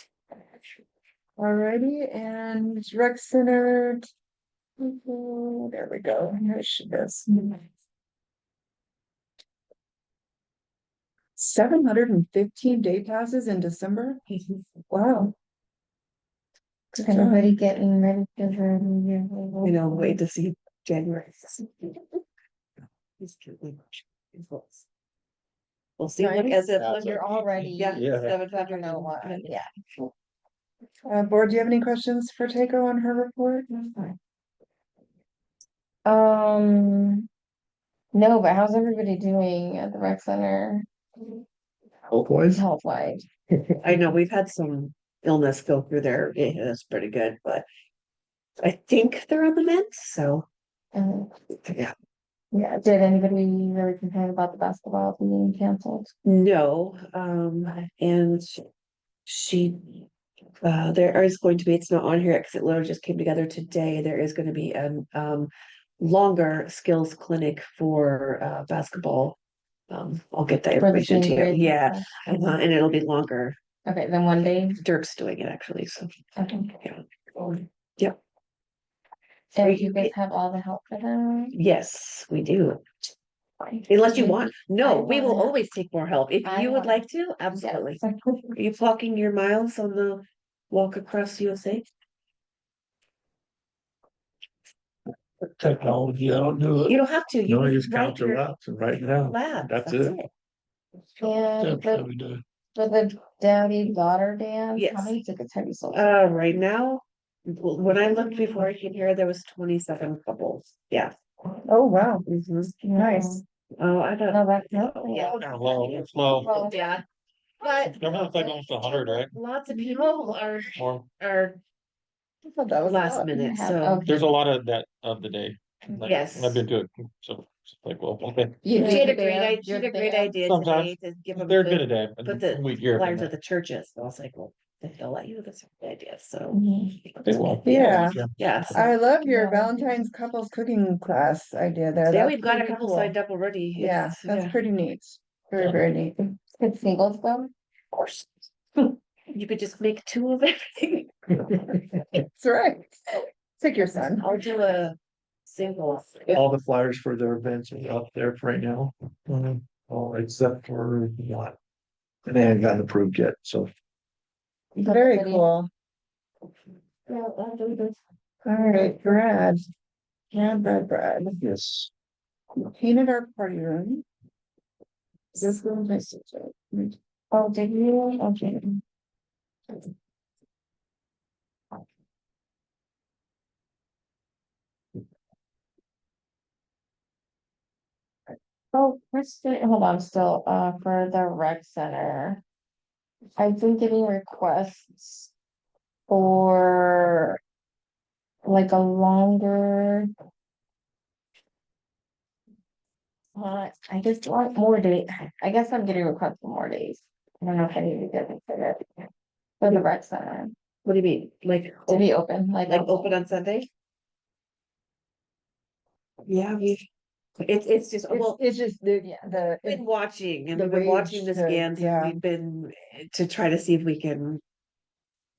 Alrighty, and rec center. There we go. Here she is. 715 day passes in December. Wow. Good job. Everybody getting ready for the new year. You know, wait to see January. We'll see what as if Nice. You're already. Yeah. Yeah. 700 know what, yeah. Board, do you have any questions for Takeo on her report? No, but how's everybody doing at the rec center health-wise, health wise? I know we've had some illness go through there. It is pretty good, but I think they're on the mend, so yeah. Yeah, did anybody really complain about the basketball being canceled? No, and she, there is going to be, it's not on here because it literally just came together today. There is going to be an longer skills clinic for basketball. I'll get that For the information to same you. grade? Yeah, and it'll be longer. Okay, then one day. Dirk's doing it actually, so. Okay. Yep. And you guys have all the help for them? Yes, we do. Unless you want, no, I we will wanna- always take more help. If I you would wanna- like to, absolutely. Are you clocking your miles on the walk across USA? Technology, I don't do You it. don't have to. You No, I just just count write your your laps and write it down. labs. That's it. And Steps the, every day. for the daddy daughter dance, Yes. how many tickets have you sold? Right now, when I looked before I came here, there was 27 couples. Yeah. Oh, wow, Mhm. nice. Oh, I don't. No, that's, Yeah. Low, it's low. Well, yeah. But Remember, it's like almost 100, right? lots of people More. are I thought that was a last lot. minute, have- so. okay. There's a lot of that of the day. Like, Yes. I've been to it, so it's like, well, okay. You She had a do great, the- she you're had a the great band? idea Sometimes. today to give them. There's been a day. Put the we year flyers at the churches. I was like, well, if they'll let you, that's a good idea, so. Mhm. They will. Yeah. Yes. I love your Yeah. Valentine's couples cooking class idea there. Yeah, That's we've got a pretty couple cool. signed up already. Yeah, It's- that's yeah. pretty neat. Very, Yeah. very neat. It's singles though? Of course. You could just make two of everything. That's right. Take your son. I'll do a single. All the flyers for their events are up there for right now. All except for one. And they haven't gotten approved yet, so. Very Pretty. cool. Yeah, I'll do this. All right, Brad. Yes. We painted our party room. This room is. Oh, did you? Okay. Oh, hold on, still, for the rec center. I've been getting requests for like a longer. I just want more days. I guess I'm getting requests for more days. I don't know if I need to get it for the rec center What do you mean? Like, to be open, like. open on Sunday? Yeah, it's just, well, It's just yeah, we've been watching and the we've been watching the rage to- scans yeah. and we've been to try to see if we can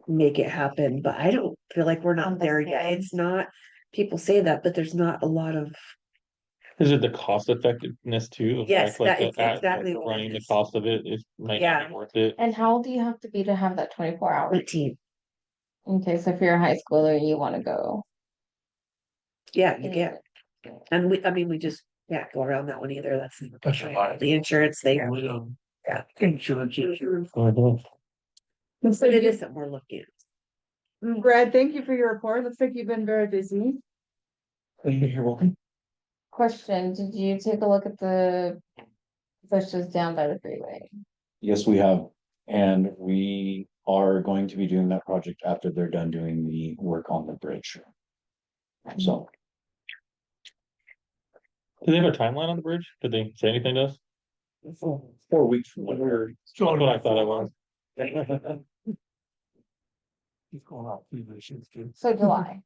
make it happen, but I don't feel like we're On not the there yet. scans. It's not, people say that, but there's not a lot of, Is it the cost effectiveness too? of, Yes, like, that is exactly what it running the is. cost of it, might not Yeah. be worth it. And how old do you have to be to have that 24 hours? 18. Okay, so if you're a high schooler, you wanna go. Yeah, you get, and we just can't go around that one either. That's the insurance, they, yeah. Insurance issue. Mhm. But it is something we're looking at. Brad, thank you for your report. Looks like you've been very busy. You're welcome. Question, did you take a look at the bushes down by the freeway? Yes, we have, and we are going to be doing that project after they're done doing the work on the bridge. So, Do they have a timeline on the bridge? Did they say anything to us? 4 weeks from when we're. That's what I thought it was. He's going out through this, it's good. So July.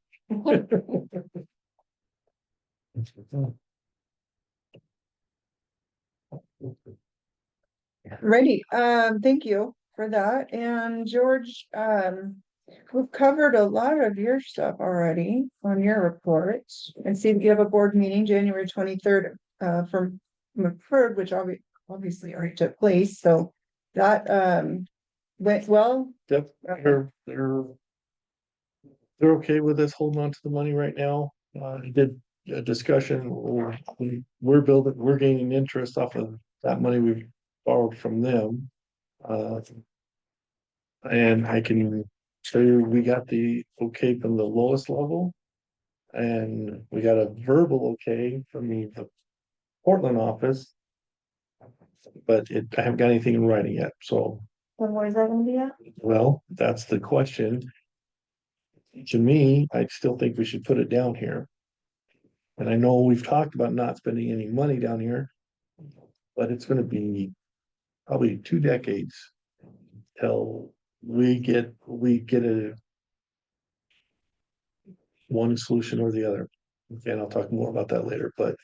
Ready, thank you for that. And George, we've covered a lot of your stuff already on your reports. And see, you have a board meeting January 23rd, from McFord, which obviously already took place, so that, went well. Yep, they're okay with us holding on to the money right now. I did a discussion, we're gaining interest off of that money we've borrowed from them. And I can show you, we got the okay from the lowest level. And we got a verbal okay from the Portland office. But I haven't got anything in writing yet, so. Then where's that gonna be at? Well, that's the question. To me, I still think we should put it down here. And I know we've talked about not spending any money down here. But it's gonna be probably 2 decades till we get a one solution or the other. and I'll talk more about that later, but.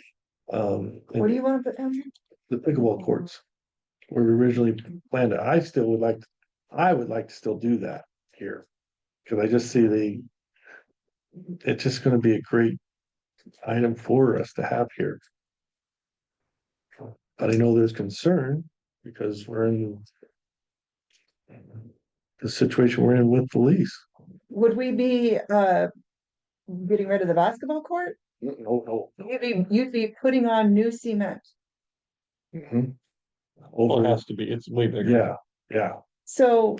What do you want to put down here? The pickleball courts. Where we originally planned it, I would like to still do that here. Cause I just see it's just gonna be a great item for us to have here. But I know there's concern because we're in the situation we're in with the lease. Would we be, getting rid of the basketball court? No. You'd be putting on new cement. Mhm. Well, it Over, has to be, it's way bigger. yeah, So.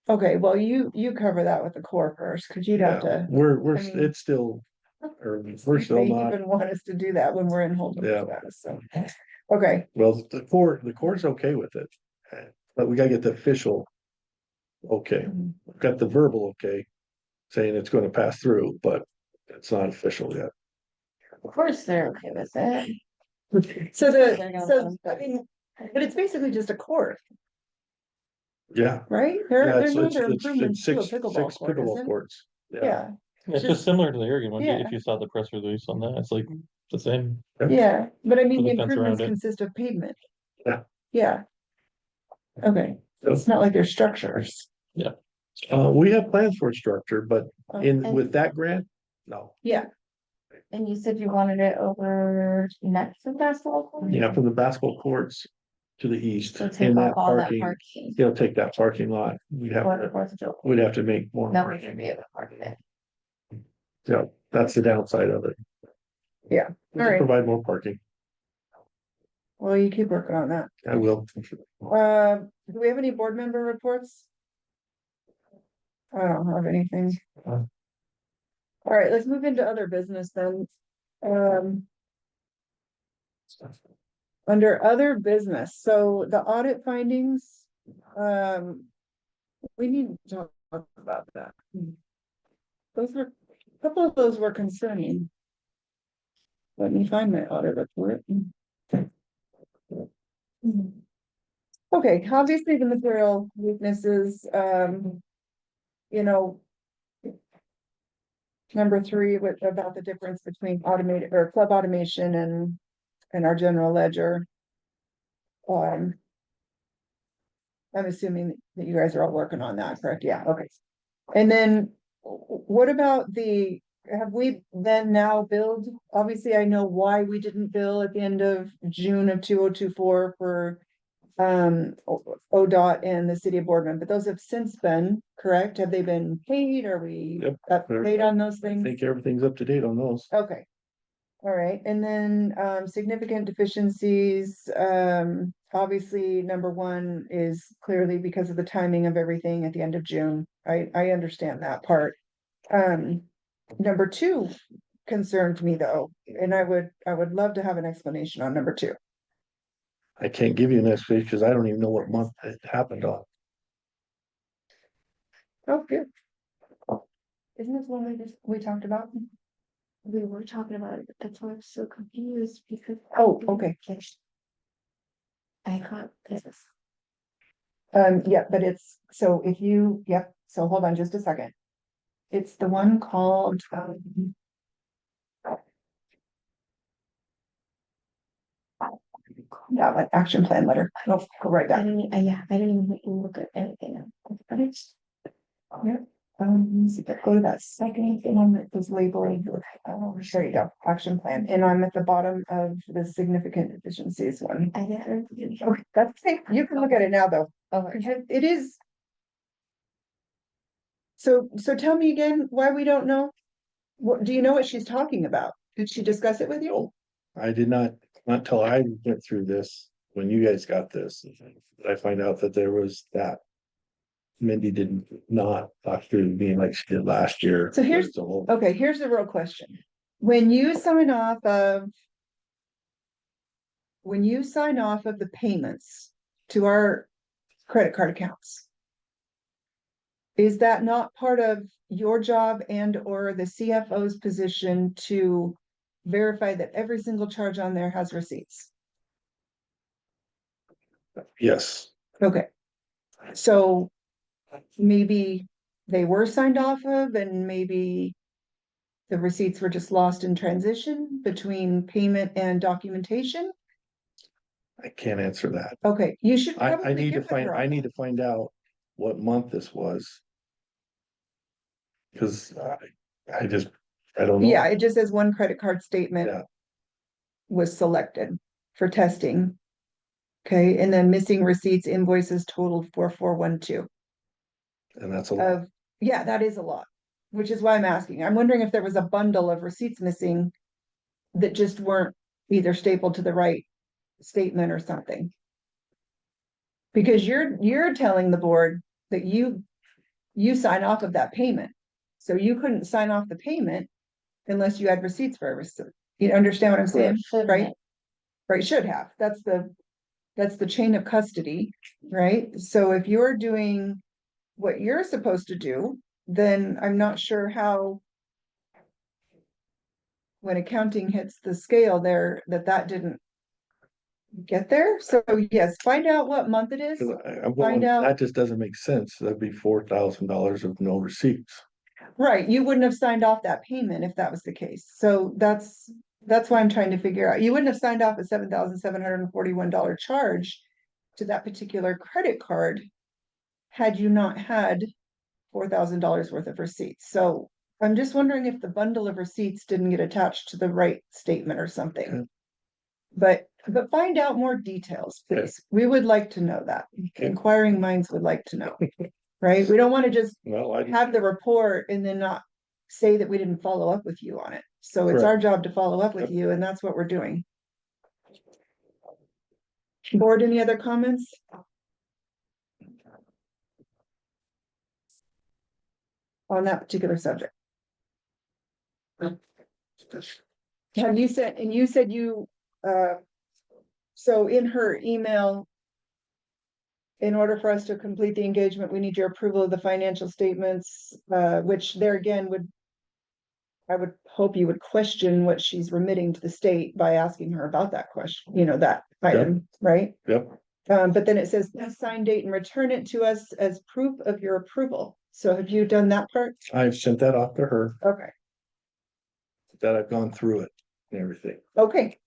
Okay, well, you cover that with the core first, cause you'd have yeah, to. we're, I mean- it's still, or we're still They not, even want us to do that when we're in holding Yeah. status, so. Okay, well, the court's okay with it. But we gotta get the official. Okay, we've got the verbal okay, saying it's gonna pass through, but it's not official yet. Of course, they're okay with it. so They're gonna so, let us I mean, but it's basically just a court, Yeah. right? Yeah, There it's, no it's, other it's improvements to a six pickleball court, is it? courts. Yeah, It's Just- just similar to the Aragon one, Yeah. if you saw the press release on that, it's like the same. yeah, but I mean, With the a fence around improvements it. consist of pavement. Yeah. Yeah. Okay, it's not like there's structures. We have plans for a structure, but And- with that grant, no. Yeah, And you said you wanted it over next to basketball court? Yeah, from the basketball courts to the east, So in take that off all that parking, parking. you know, take that parking lot, For the 4th of July. we'd have to make more. Nobody should be able to park there. Yeah, that's the downside of it. Yeah, We all can right. Provide more parking, Well, you keep working on that. I will. Do we have any board member reports? I don't have anything. Uh. All right, let's move into other business then. Under other business, so the audit findings, we need to talk about that. Those were, a couple of those were concerning. Let me find my audit report. Okay, obviously the material weaknesses, you know. Number 3, about the difference between automated or club automation and our general ledger. I'm assuming that you guys are all working on that, correct? Yeah, okay. And then what about have we then now billed? Obviously, I know why we didn't bill at the end of June of 2024 for ODOT and the city of Boardman, but those have since been, correct? Have they been paid? Are we Yep. up to date on those I things? think everything's up to date on those. Okay. All right, and then significant deficiencies, obviously, number 1 is clearly because of the timing of everything at the end of June. I understand that part. Number 2 concerned me though, and I would love to have an explanation on number 2. I can't give you an explanation because I don't even know what month it happened on. Oh, good. Isn't this one we talked about? We were talking about it, but that's why I'm so confused because. Oh, okay. I got this. Yeah, but it's, so if you, yep, so hold on just a second. It's the one called, that one, action plan letter. Oh, go right I back. didn't, yeah, I didn't even look at anything. Yeah, let's see, go to that second thing that was labeling, there you go, action plan, and I'm at the bottom of the significant deficiencies one. I didn't. Okay, that's okay, you can look at it now though, Okay. because it is. So tell me again why we don't know? What, do you know what she's talking about? Did she discuss it with you? I did not till I went through this, when you guys got this, I find out that there was that. Mindy did not talk through me like she did last year. So here's- With the whole- Okay, here's the real question. When you sign off of the payments to our credit card accounts, is that not part of your job and or the CFO's position to verify that every single charge on there has receipts? Yes, Okay. So maybe they were signed off of and maybe the receipts were just lost in transition between payment and documentation? I can't answer that. Okay, you should I probably need to get with find, her I on need that. to find out what month this was. Cause I just, I don't know. Yeah, it just says one credit card statement Yeah. was selected for testing. Okay, and then missing receipts invoices totaled 4412 And that's a lot. of, yeah, that is a lot. Which is why I'm asking. I'm wondering if there was a bundle of receipts missing that just weren't either stapled to the right statement or something. Because you're telling the board that you sign off of that payment. So you couldn't sign off the payment unless you had receipts for a receipt. You understand what I'm saying, Shouldn't right? it? Right, should have. That's the chain of custody, right? So if you're doing what you're supposed to do, then I'm not sure how when accounting hits the scale there, that didn't get there. So yes, find out what month it is. 'Cause I'm Find going, out. that just doesn't make sense. That'd be $4,000 of no receipts. Right, you wouldn't have signed off that payment if that was the case. So that's why I'm trying to figure out. You wouldn't have signed off a $7,741 charge to that particular credit card had you not had $4,000 worth of receipts. So I'm just wondering if the bundle of receipts didn't get attached to the right statement or something. Okay. But find out more details, Okay. please. We would like to know that. Okay. Inquiring minds would like to know, right? We don't want to just Well, I, have the report and then not say that we didn't follow up with you on it. So it's our job to follow up with you, and that's what we're doing. Board, any other comments? On that particular subject? Have you said, and you said so in her email, in order for us to complete the engagement, we need your approval of the financial statements, which there again I would hope you would question what she's remitting to the state by asking her about that question, that item, right? yep, But then it says, please sign date and return it to us as proof of your approval. So have you done that part? I've sent that off to her, Okay, that I've gone through it and everything. okay.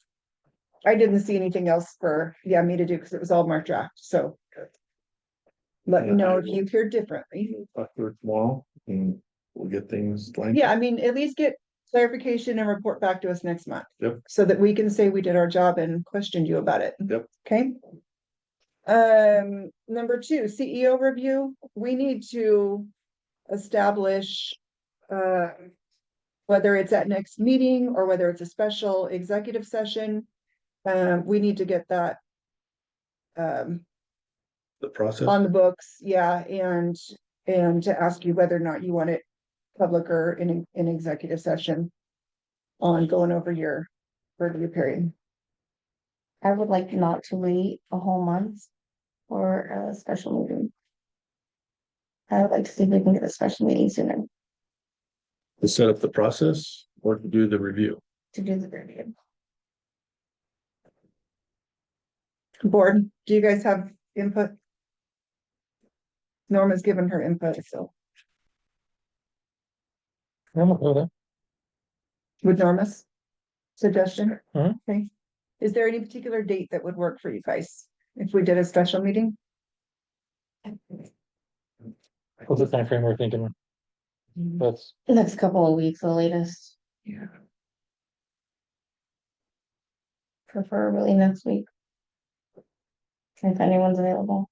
I didn't see anything else for, me to do, because it was all marked draft, so. Let me know if you hear differently. Talk to her tomorrow and we'll get things lined. Yeah, I mean, at least get clarification and report back to us next month. Yep. So that we can say we did our job and questioned you about it. Yep. Okay. Number 2, CEO review. We need to establish whether it's at next meeting or whether it's a special executive session. We need to get that The process. on the books, yeah, and to ask you whether or not you want it public or in executive session on going over your review period. I would like not to wait a whole month for a special meeting. I would like to see if we can get a special meeting sooner To set up the process or to do the review. to do the review. Board, do you guys have input? Norma's given her input, so I'm okay with that. with Norma's suggestion. Mhm. Okay. Is there any particular date that would work for you guys if we did a special meeting? What's the time frame we're thinking? That's, Next couple of weeks, the latest, Yeah. preferably next week. If anyone's available.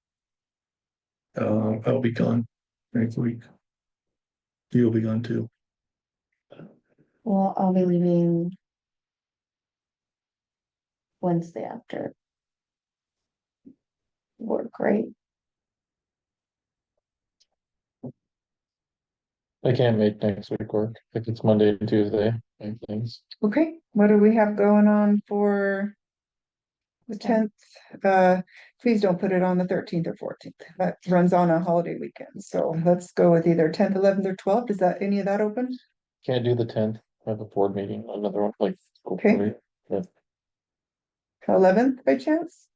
I'll be gone next week. You'll be gone too. Well, I'll be leaving Wednesday after work, right? I can't make next week work, if it's Monday and Tuesday, same things. Okay, what do we have going on for the 10th? Please don't put it on the 13th or 14th. That runs on a holiday weekend. So let's go with either 10th, 11th, or 12th. Is that any of that open? Can't do the 10th, I have a board meeting, another one, like. Okay. 11th by chance?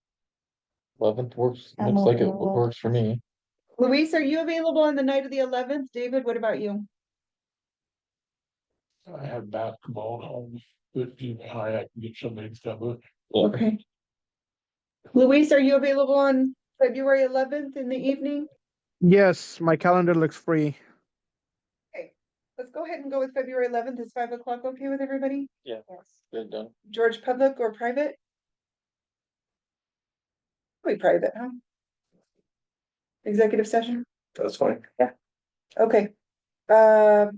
11th works, I'm looks like it available. works for me. Luis, are you available on the night of the 11th? David, what about you? I have basketball on, but junior high, I can get somebody to cover. Okay. Luis, are you available on February 11th in the evening? Yes, my calendar looks free. Let's go ahead and go with February 11th. Is 5 o'clock okay with everybody? Yeah. Good, done. George, public or private? Probably private, huh? Executive session? That's fine. Okay. So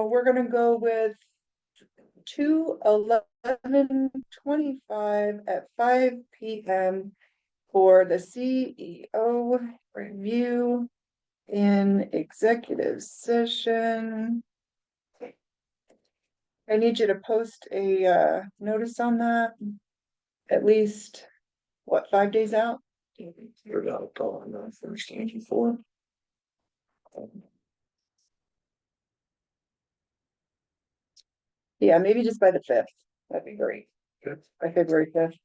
we're gonna go with 2/11/25 at 5 p.m. for the CEO review in executive session. I need you to post a notice on that. At least, what, 5 days out? You're not calling on first and before. Yeah, maybe just by the 5th. That'd be great. Good. By February 5th.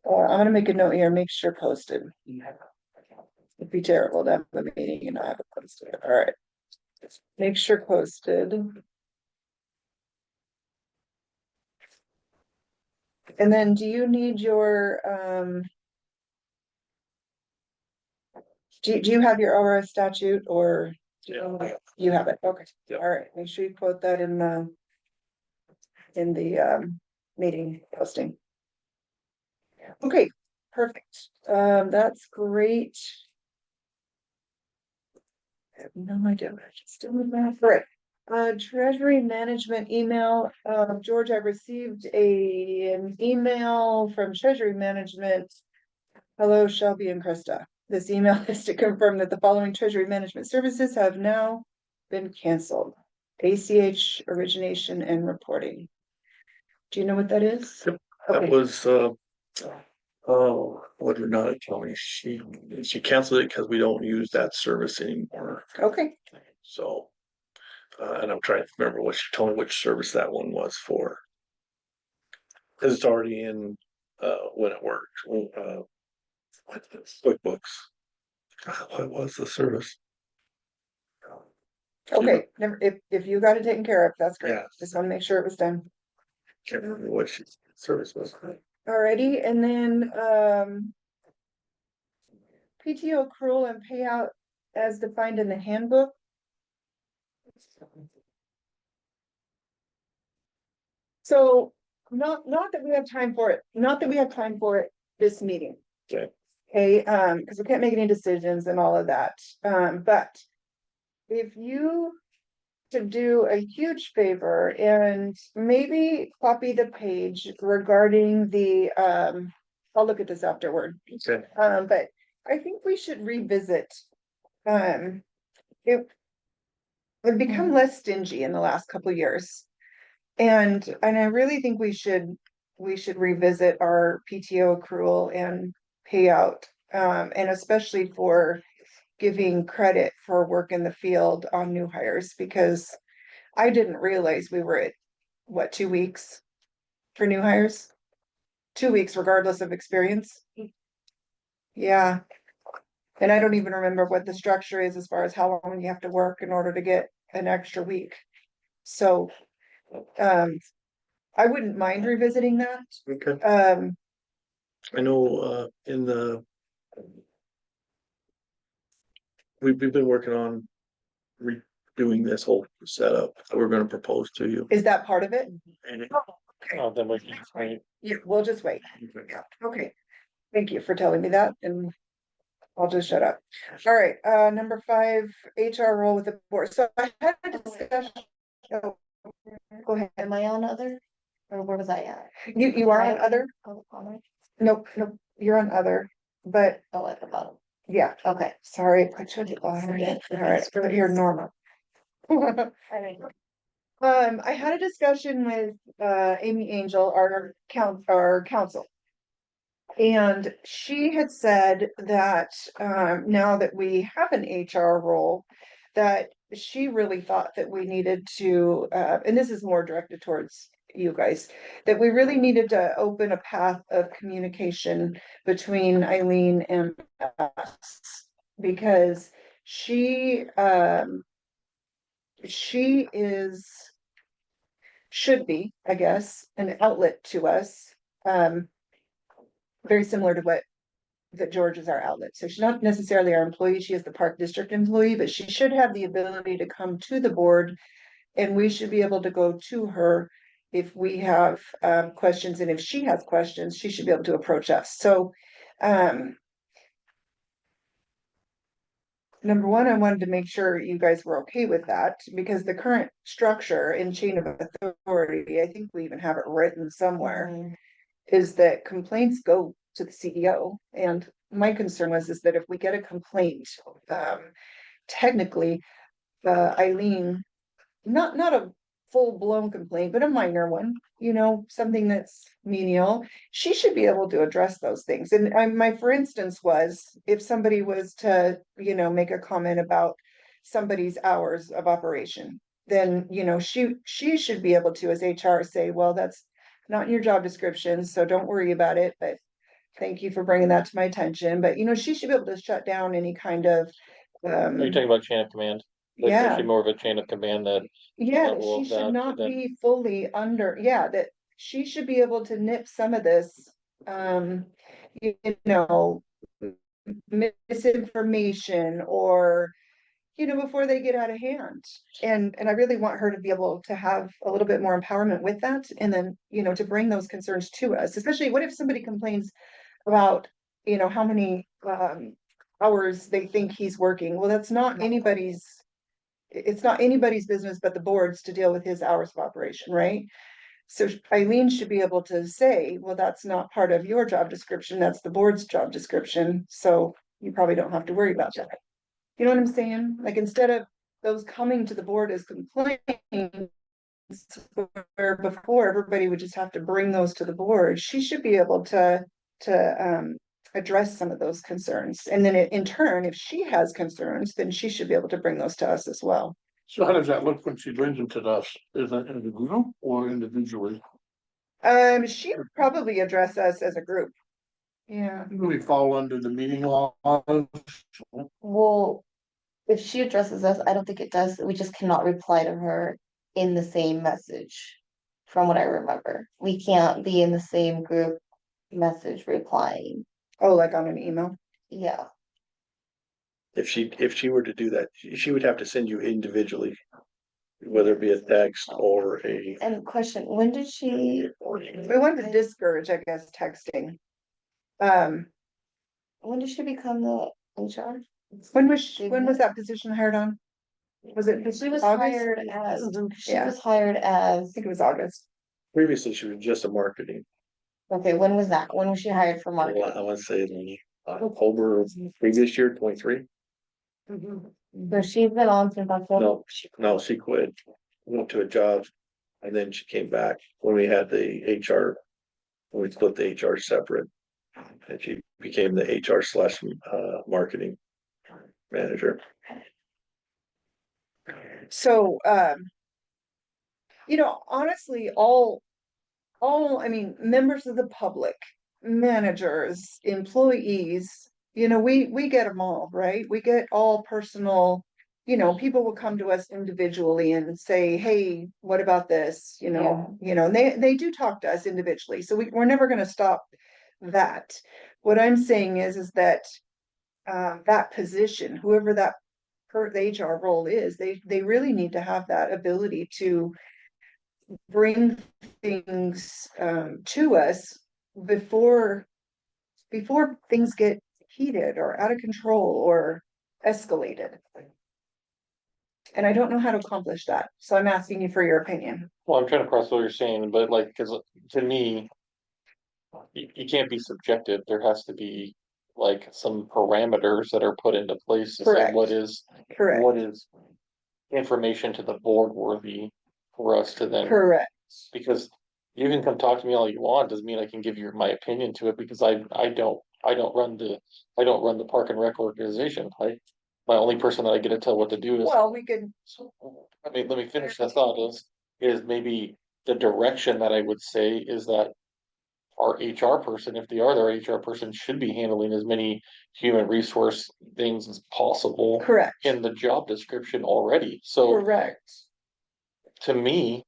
I'm gonna make a note here, make sure posted. It'd be terrible to have a meeting and not have it posted. All right. Make sure posted. And then do you need your, do you have your ORS statute or? Yeah. You have it, okay. Yeah. All right, make sure you quote that in the meeting posting. Okay, perfect. That's great. I have no idea what I just did with that. Right. Treasury management email. George, I received an email from Treasury Management. Hello, Shelby and Krista. This email is to confirm that the following treasury management services have now been canceled. ACH origination and reporting. Do you know what that is? Yep. That Okay. was, oh, what did not tell me? She canceled it because we don't use that service anymore. Okay, So, and I'm trying to remember what she told me which service that one was for. Cause it's already in, when it worked, QuickBooks. What was the service? okay, never, if you got it taken care of, that's great. Yeah. Just wanna make sure it was done. Can't remember what service was. Alrighty, and then, PTO accrual and payout as defined in the handbook. So, not that we have time for it, not that we have time for it this meeting. Okay. Okay, because we can't make any decisions and all of that, but if you to do a huge favor and maybe copy the page regarding the, I'll look at this afterward. Okay. But I think we should revisit, it. We've become less stingy in the last couple of years. And I really think we should revisit our PTO accrual and payout. And especially for giving credit for work in the field on new hires, because I didn't realize we were at, what, 2 weeks for new hires? 2 weeks regardless of experience. Yeah. And I don't even remember what the structure is as far as how long you have to work in order to get an extra week. So, I wouldn't mind revisiting that. Okay. Um, I know, we've been working on redoing this whole setup that we're gonna propose to you. is that part of it? And Oh, then we can, wait. Yeah, we'll just wait. Okay, thank you for telling me that, and I'll just shut up. All right, number 5, HR role with the board. So I had a discussion. Oh, go ahead. Am I on other? Or where was I at? You are on other? Public comment? Nope, you're on other, but Oh, at the bottom. yeah, Okay. sorry, I put you at the bottom. All right, put here Norma. I had a discussion with Amy Angel, our council. And she had said that now that we have an HR role, that she really thought that we needed to, and this is more directed towards you guys, that we really needed to open a path of communication between Eileen and us. Because she is should be, I guess, an outlet to us. Very similar to what that George is our outlet. So she's not necessarily our employee. She is the park district employee, but she should have the ability to come to the board. And we should be able to go to her if we have questions, and if she has questions, she should be able to approach us. So number one, I wanted to make sure you guys were okay with that, because the current structure and chain of authority, I think we even have it written somewhere, is that complaints go to the CEO. And my concern was is that if we get a complaint, technically, Eileen, not a full-blown complaint, but a minor one, you know, something that's menial, she should be able to address those things. And my, for instance, was if somebody was to, you know, make a comment about somebody's hours of operation, then, you know, she should be able to, as HR, say, well, that's not in your job description, so don't worry about it, but thank you for bringing that to my attention. But, you know, she should be able to shut down any kind of, Are you talking about chain of command? Like, there should yeah. be more of a chain of command that, Yeah, that level she of should that, not then- be fully under, yeah, that she should be able to nip some of this, you know, misinformation or, you know, before they get out of hand. And I really want her to be able to have a little bit more empowerment with that, and then, you know, to bring those concerns to us, especially what if somebody complains about, you know, how many, hours they think he's working. Well, that's not anybody's, it's not anybody's business but the board's to deal with his hours of operation, right? So Eileen should be able to say, well, that's not part of your job description, that's the board's job description, so you probably don't have to worry about that. You know what I'm saying? Like, instead of those coming to the board as complaints, where before everybody would just have to bring those to the board, she should be able to address some of those concerns. And then in turn, if she has concerns, then she should be able to bring those to us as well. So how does that look when she brings them to us? Is that in a group or individually? She would probably address us as a group. Yeah, Do we fall under the meeting laws? Well, if she addresses us, I don't think it does. We just cannot reply to her in the same message. From what I remember, we can't be in the same group message replying. oh, like on an email. Yeah, If she were to do that, she would have to send you individually. Whether it be a text or a, and question, when did she, We want to discourage, I guess, texting. when did she become the HR? When was that position hired on? Was it She was August? hired as, she Yeah. was hired I as, think it was August. previously she was just a marketing. okay, when was that? When was she hired for I marketing? want to say in October of previous year, 23. So she's been on since October. No, she quit, went to a job, and then she came back when we had the HR. When we split the HR separate, and she became the HR slash marketing manager. So, you know, honestly, I mean, members of the public, managers, employees, you know, we get them all, right? We get all personal, you know, people will come to us individually and say, hey, what about this? You know, and they do talk to us individually, so we're never gonna stop that. What I'm saying is that that position, whoever that the HR role is, they really need to have that ability to bring things to us before things get heated or out of control or escalated. And I don't know how to accomplish that, so I'm asking you for your opinion. Well, I'm trying to process what you're saying, but like, cause to me. You can't be subjective, there has to be like some parameters that are put into place to say Correct. what is. Correct. What is information to the board worthy for us to then. Correct. Because you can come talk to me all you want, doesn't mean I can give you my opinion to it, because I don't run the park and rec organization. My only person that I get to tell what to do is. Well, we could, I mean, let me finish that thought, is maybe the direction that I would say is that. Our HR person, if they are their HR person, should be handling as many human resource things as possible. correct, In the job description already, so correct. to me.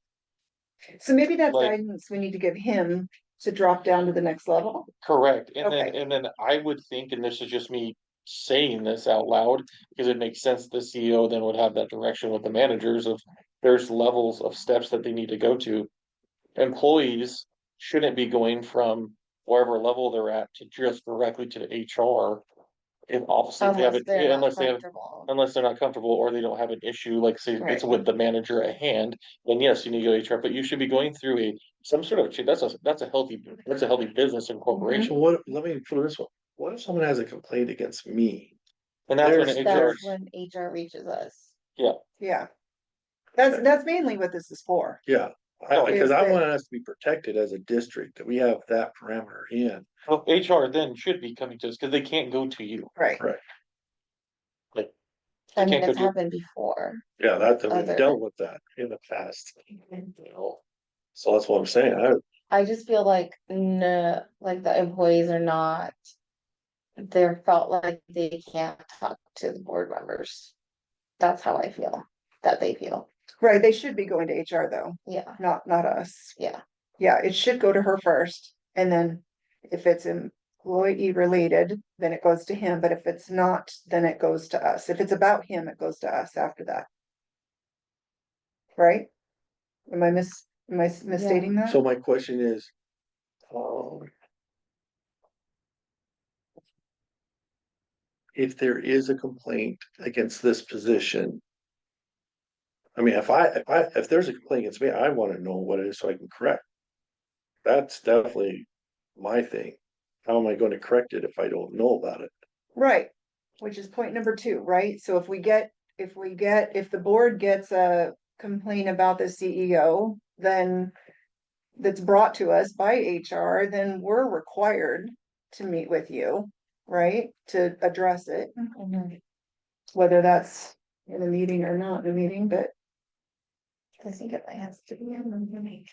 So maybe that's Like- guidance we need to give him to drop down to the next level. Correct, and then, Okay. and then I would think, and this is just me saying this out loud, because it makes sense, the CEO then would have that direction with the managers of. There's levels of steps that they need to go to. Employees shouldn't be going from wherever level they're at to just directly to the HR. If obviously if they have Unless it, they're not unless they have, comfortable. unless they're not comfortable or they don't have an issue, like say it's Right. with the manager at hand, then yes, you need to go HR, but you should be going through some sort of, that's a healthy business and corporation. So what, let me put it this way, what if someone has a complaint against me? And that's when There's- HR, That's when HR reaches us. Yeah. That's mainly what this is for. Yeah, Oh, because I is that- want us to be protected as a district, that we have that parameter in. well, HR then should be coming to us, because they can't go to you. Right. They I mean, can't go it's to- happened before. Yeah, we've Other- dealt with that in the past. You know? So that's what I'm saying, I just feel like, no, like the employees are not. They're felt like they can't talk to the board members. That's how I feel, that they feel, Right, they should be going to HR though, yeah, not us. yeah. Yeah, it should go to her first, and then if it's employee related, then it goes to him, but if it's not, then it goes to us. If it's about him, it goes to us after that. Right? Am I misstating that? so my question is. If there is a complaint against this position. I mean, if there's a complaint against me, I wanna know what it is so I can correct. That's definitely my thing. How am I gonna correct it if I don't know about it? Right, which is point number 2, right? So if the board gets a complaint about the CEO, then. That's brought to us by HR, then we're required to meet with you, right? To address it, Mhm. whether that's in a meeting or not in a meeting, but. I think it has to be in the meeting.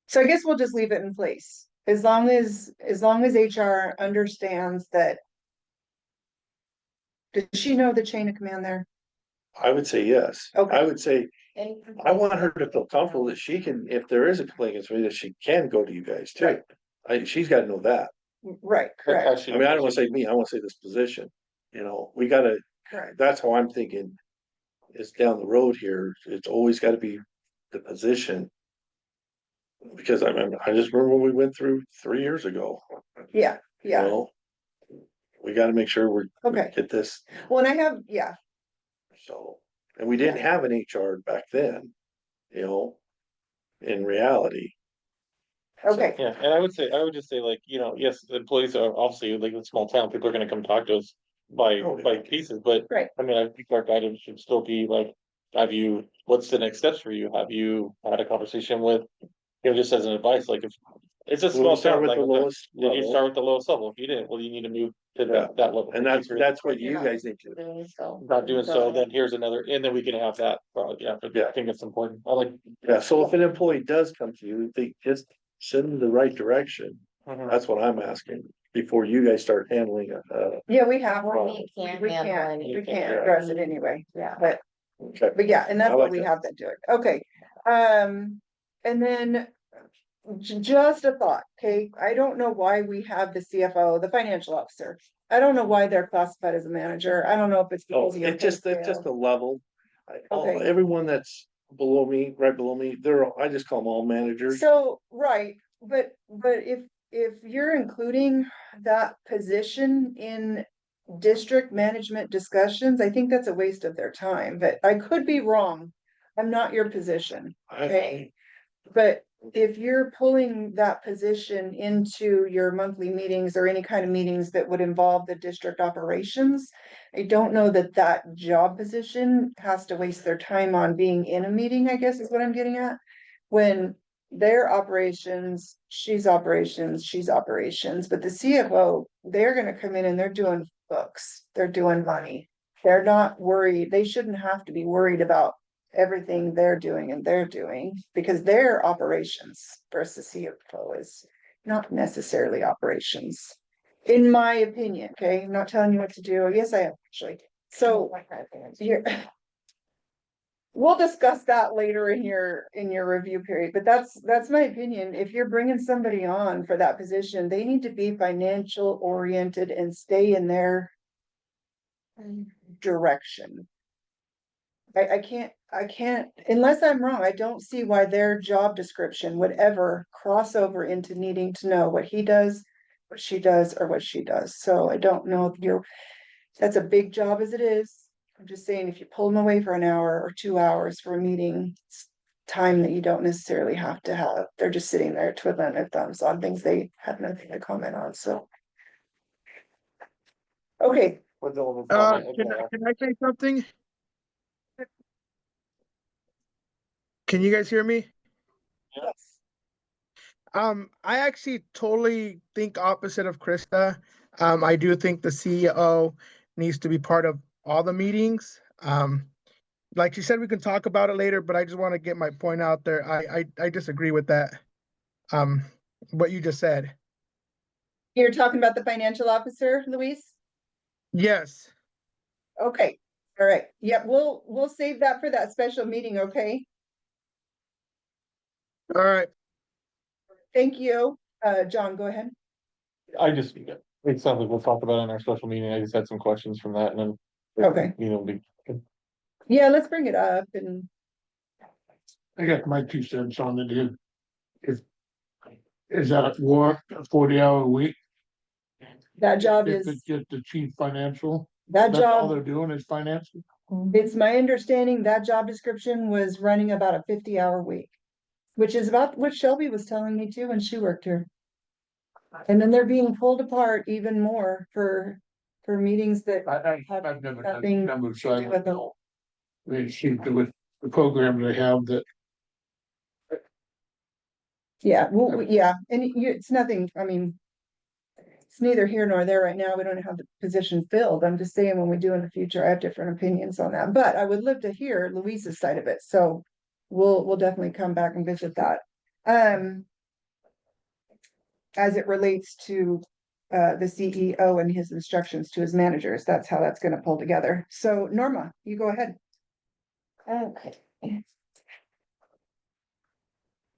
So I guess we'll just leave it in place, as long as HR understands that. Does she know the chain of command there? I would say yes. Okay. I would say, Any I want her to feel comfortable that she can, if there is a complaint against me, that she can go to you guys too. She's gotta know that. Right, I correct, I mean, I don't wanna say me, I wanna say this position, you know, we gotta, correct. that's how I'm thinking. Is down the road here, it's always gotta be the position. Because I just remember when we went through 3 years ago. Yeah, You yeah, know? We gotta make sure we okay. get this, Well, and I have, yeah, so, and we didn't have an HR back then, you know. In reality, okay, Yeah, and I would just say like, yes, the employees are obviously like a small town, people are gonna come talk to us by Oh, yeah. pieces, but. Right. I mean, I think our guidance should still be like, what's the next steps for you? Have you had a conversation with, just as an advice, like if. It's a we'll small start town, with like, the lowest did you level, start with the lowest level? If you didn't, well, you need to move to Yeah. that level. and that's what you guys need to. doing so. Not doing so, then here's another, and then we can have that, probably, yeah, but Yeah. I think it's important, I like. Yeah, so if an employee does come to you, they just send them the right direction, that's what I'm asking, before you guys start handling it, yeah, we have. We can't We handle can't, any. we can't address it anyway, Yeah. but yeah, and that's I what like we that. have been doing, okay. And then. Just a thought, okay, I don't know why we have the CFO, the financial officer. I don't know why they're classified as a manager, I don't know if it's. oh, because of your it's just, pay it's just scale. a level. Okay. Everyone that's below me, right below me, I just call them all managers. So, right, but if you're including that position in district management discussions, I think that's a waste of their time, but I could be wrong. I'm not your position, okay? But if you're pulling that position into your monthly meetings or any kind of meetings that would involve the district operations, I don't know that that job position has to waste their time on being in a meeting, I guess is what I'm getting at. When their operations, she's operations, but the CFO, they're gonna come in and they're doing books, they're doing money. They're not worried, they shouldn't have to be worried about everything they're doing, because their operations versus CFO is not necessarily operations. In my opinion, okay, I'm not telling you what to do, yes, I am actually, so you're. we'll discuss that later in your review period, but that's my opinion. If you're bringing somebody on for that position, they need to be financial oriented and stay in their direction. I can't, unless I'm wrong, I don't see why their job description would ever cross over into needing to know what he does, what she does, or what she does. So I don't know if that's a big job as it is. I'm just saying, if you pull them away for an hour or 2 hours for a meeting, it's time that you don't necessarily have to have. They're just sitting there twiddling their thumbs on things they have nothing to comment on, so. Okay, Can I say something? Can you guys hear me? yes. I actually totally think opposite of Krista. I do think the CEO needs to be part of all the meetings. Like she said, we can talk about it later, but I just want to get my point out there. I disagree with that. What you just said. You're talking about the financial officer, Luis? Yes. Okay, all right. Yeah, we'll save that for that special meeting, okay? All right. Thank you. John, go ahead. I just, it sounds like we'll talk about it in our special meeting. I just had some questions from that and then. Okay. You know, Yeah, let's bring it up and I got my 2 cents on it, dude. Is that work, a 40-hour week? that job If is, it's just the chief financial, that that's all job, they're doing is financial? it's my understanding that job description was running about a 50-hour week. Which is about what Shelby was telling me too when she worked here. And then they're being pulled apart even more for meetings that I've never had nothing numbers, to so I do with don't them. know. They seem to, with the program they have that, Yeah, well, yeah, and it's nothing, I mean. It's neither here nor there right now. We don't have the position filled. I'm just saying when we do in the future, I have different opinions on that, but I would love to hear Louise's side of it, so. We'll definitely come back and visit that. As it relates to the CEO and his instructions to his managers, that's how that's gonna pull together. So Norma, you go ahead. Okay.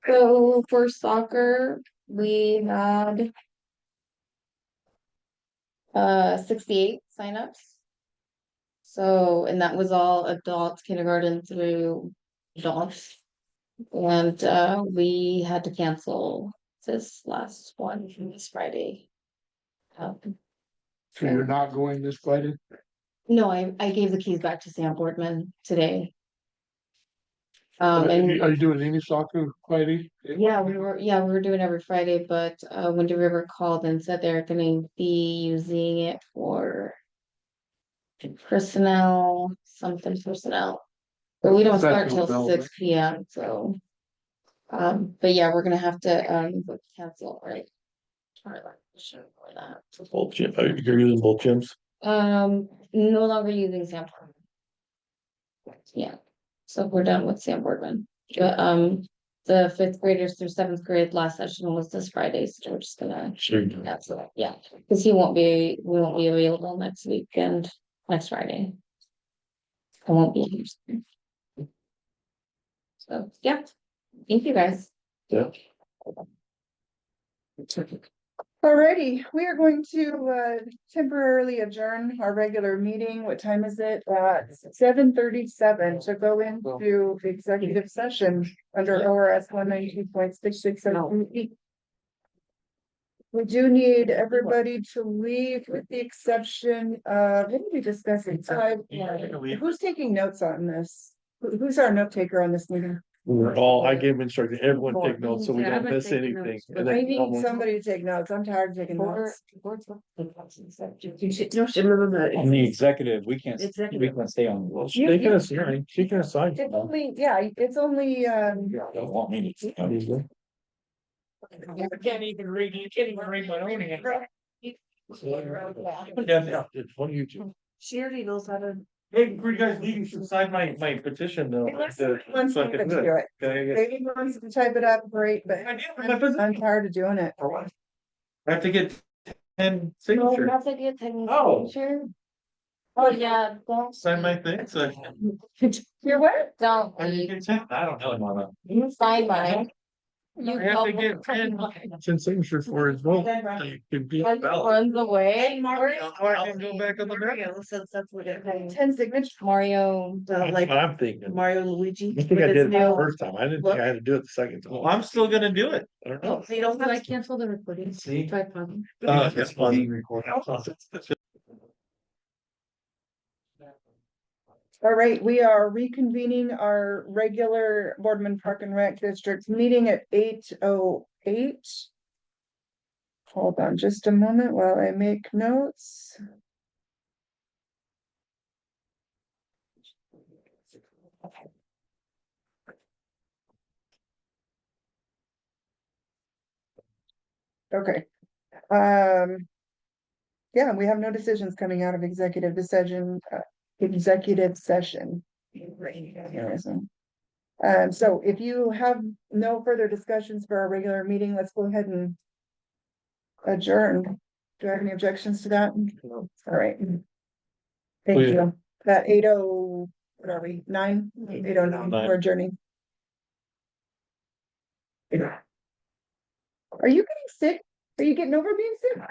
So for soccer, we had 68 signups. So, and that was all adults, kindergarten through adults. And we had to cancel this last one this Friday. so you're not going this Friday? No, I gave the keys back to Sam Boardman today. Are And you doing any soccer Friday? yeah, we were doing every Friday, but Windy River called and said they're gonna be using it for personnel, something personnel. But we don't start till Professional 6 p.m. So but yeah, we're gonna have to cancel, right? For that. Both gym, you're using both gyms? No longer using Sam Boardman. Yeah, so we're done with Sam Boardman. But the 5th graders through 7th grade last session was this Friday, so we're just gonna cancel it. Yeah, because we won't be available next weekend, next Friday. I won't be here. So yeah, thank you guys. Yeah. Alrighty, we are going to temporarily adjourn our regular meeting. What time is it? 7:37 to go into executive session under ORS 192.66. We do need everybody to leave with the exception of, what did we discuss inside? Who's taking notes on this? Who's our note taker on this meeting? We're all, I gave instructions, everyone take notes so we Yeah, don't I've been miss taking anything. notes, And I then need someone- somebody to take notes. I'm tired of taking notes. On the executive, we can't stay on. Well, she can assign, she can assign. It's only, yeah, it's only, Don't want me to. I can't even read my own hand. It's one you two. She already knows how to. Hey, were you guys leaving to sign my petition though? Unless The- Once so I you can do do it. it. Okay, I guess- Maybe wants to type it up, great, but I'm tired of doing it. I have to get 10 No, signatures. that's a good thing. Oh. Sure. Oh, yeah, don't. Sign my thing, so. You're what? Don't I leave. don't know, Mama. You sign mine. You I have to go. get 10 signatures for his vote. It could be a Runs ballot. runs away. Or I can go back on the ballot. Mario, since that's what it, 10 signatures. Mario. the, like I'm thinking. Mario Luigi. I think I with did his it the new first time. I didn't think I had to do it the second time. look. Well, I'm still gonna do it. I don't know. Oh, so you don't But I have to. cancel the recording. See? Try fun. It's fun. All right, we are reconvening our regular Boardman Park and Rec District meeting at 8:08. Hold on just a moment while I make notes. Okay. Yeah, we have no decisions coming out of executive decision, executive session. So if you have no further discussions for our regular meeting, let's go ahead and adjourn. Do I have any objections to that? No. All right. Thank We- you. At 8:00, what are we, 9? 8:09, we're adjourning. Are you getting sick? Are you getting over being sick?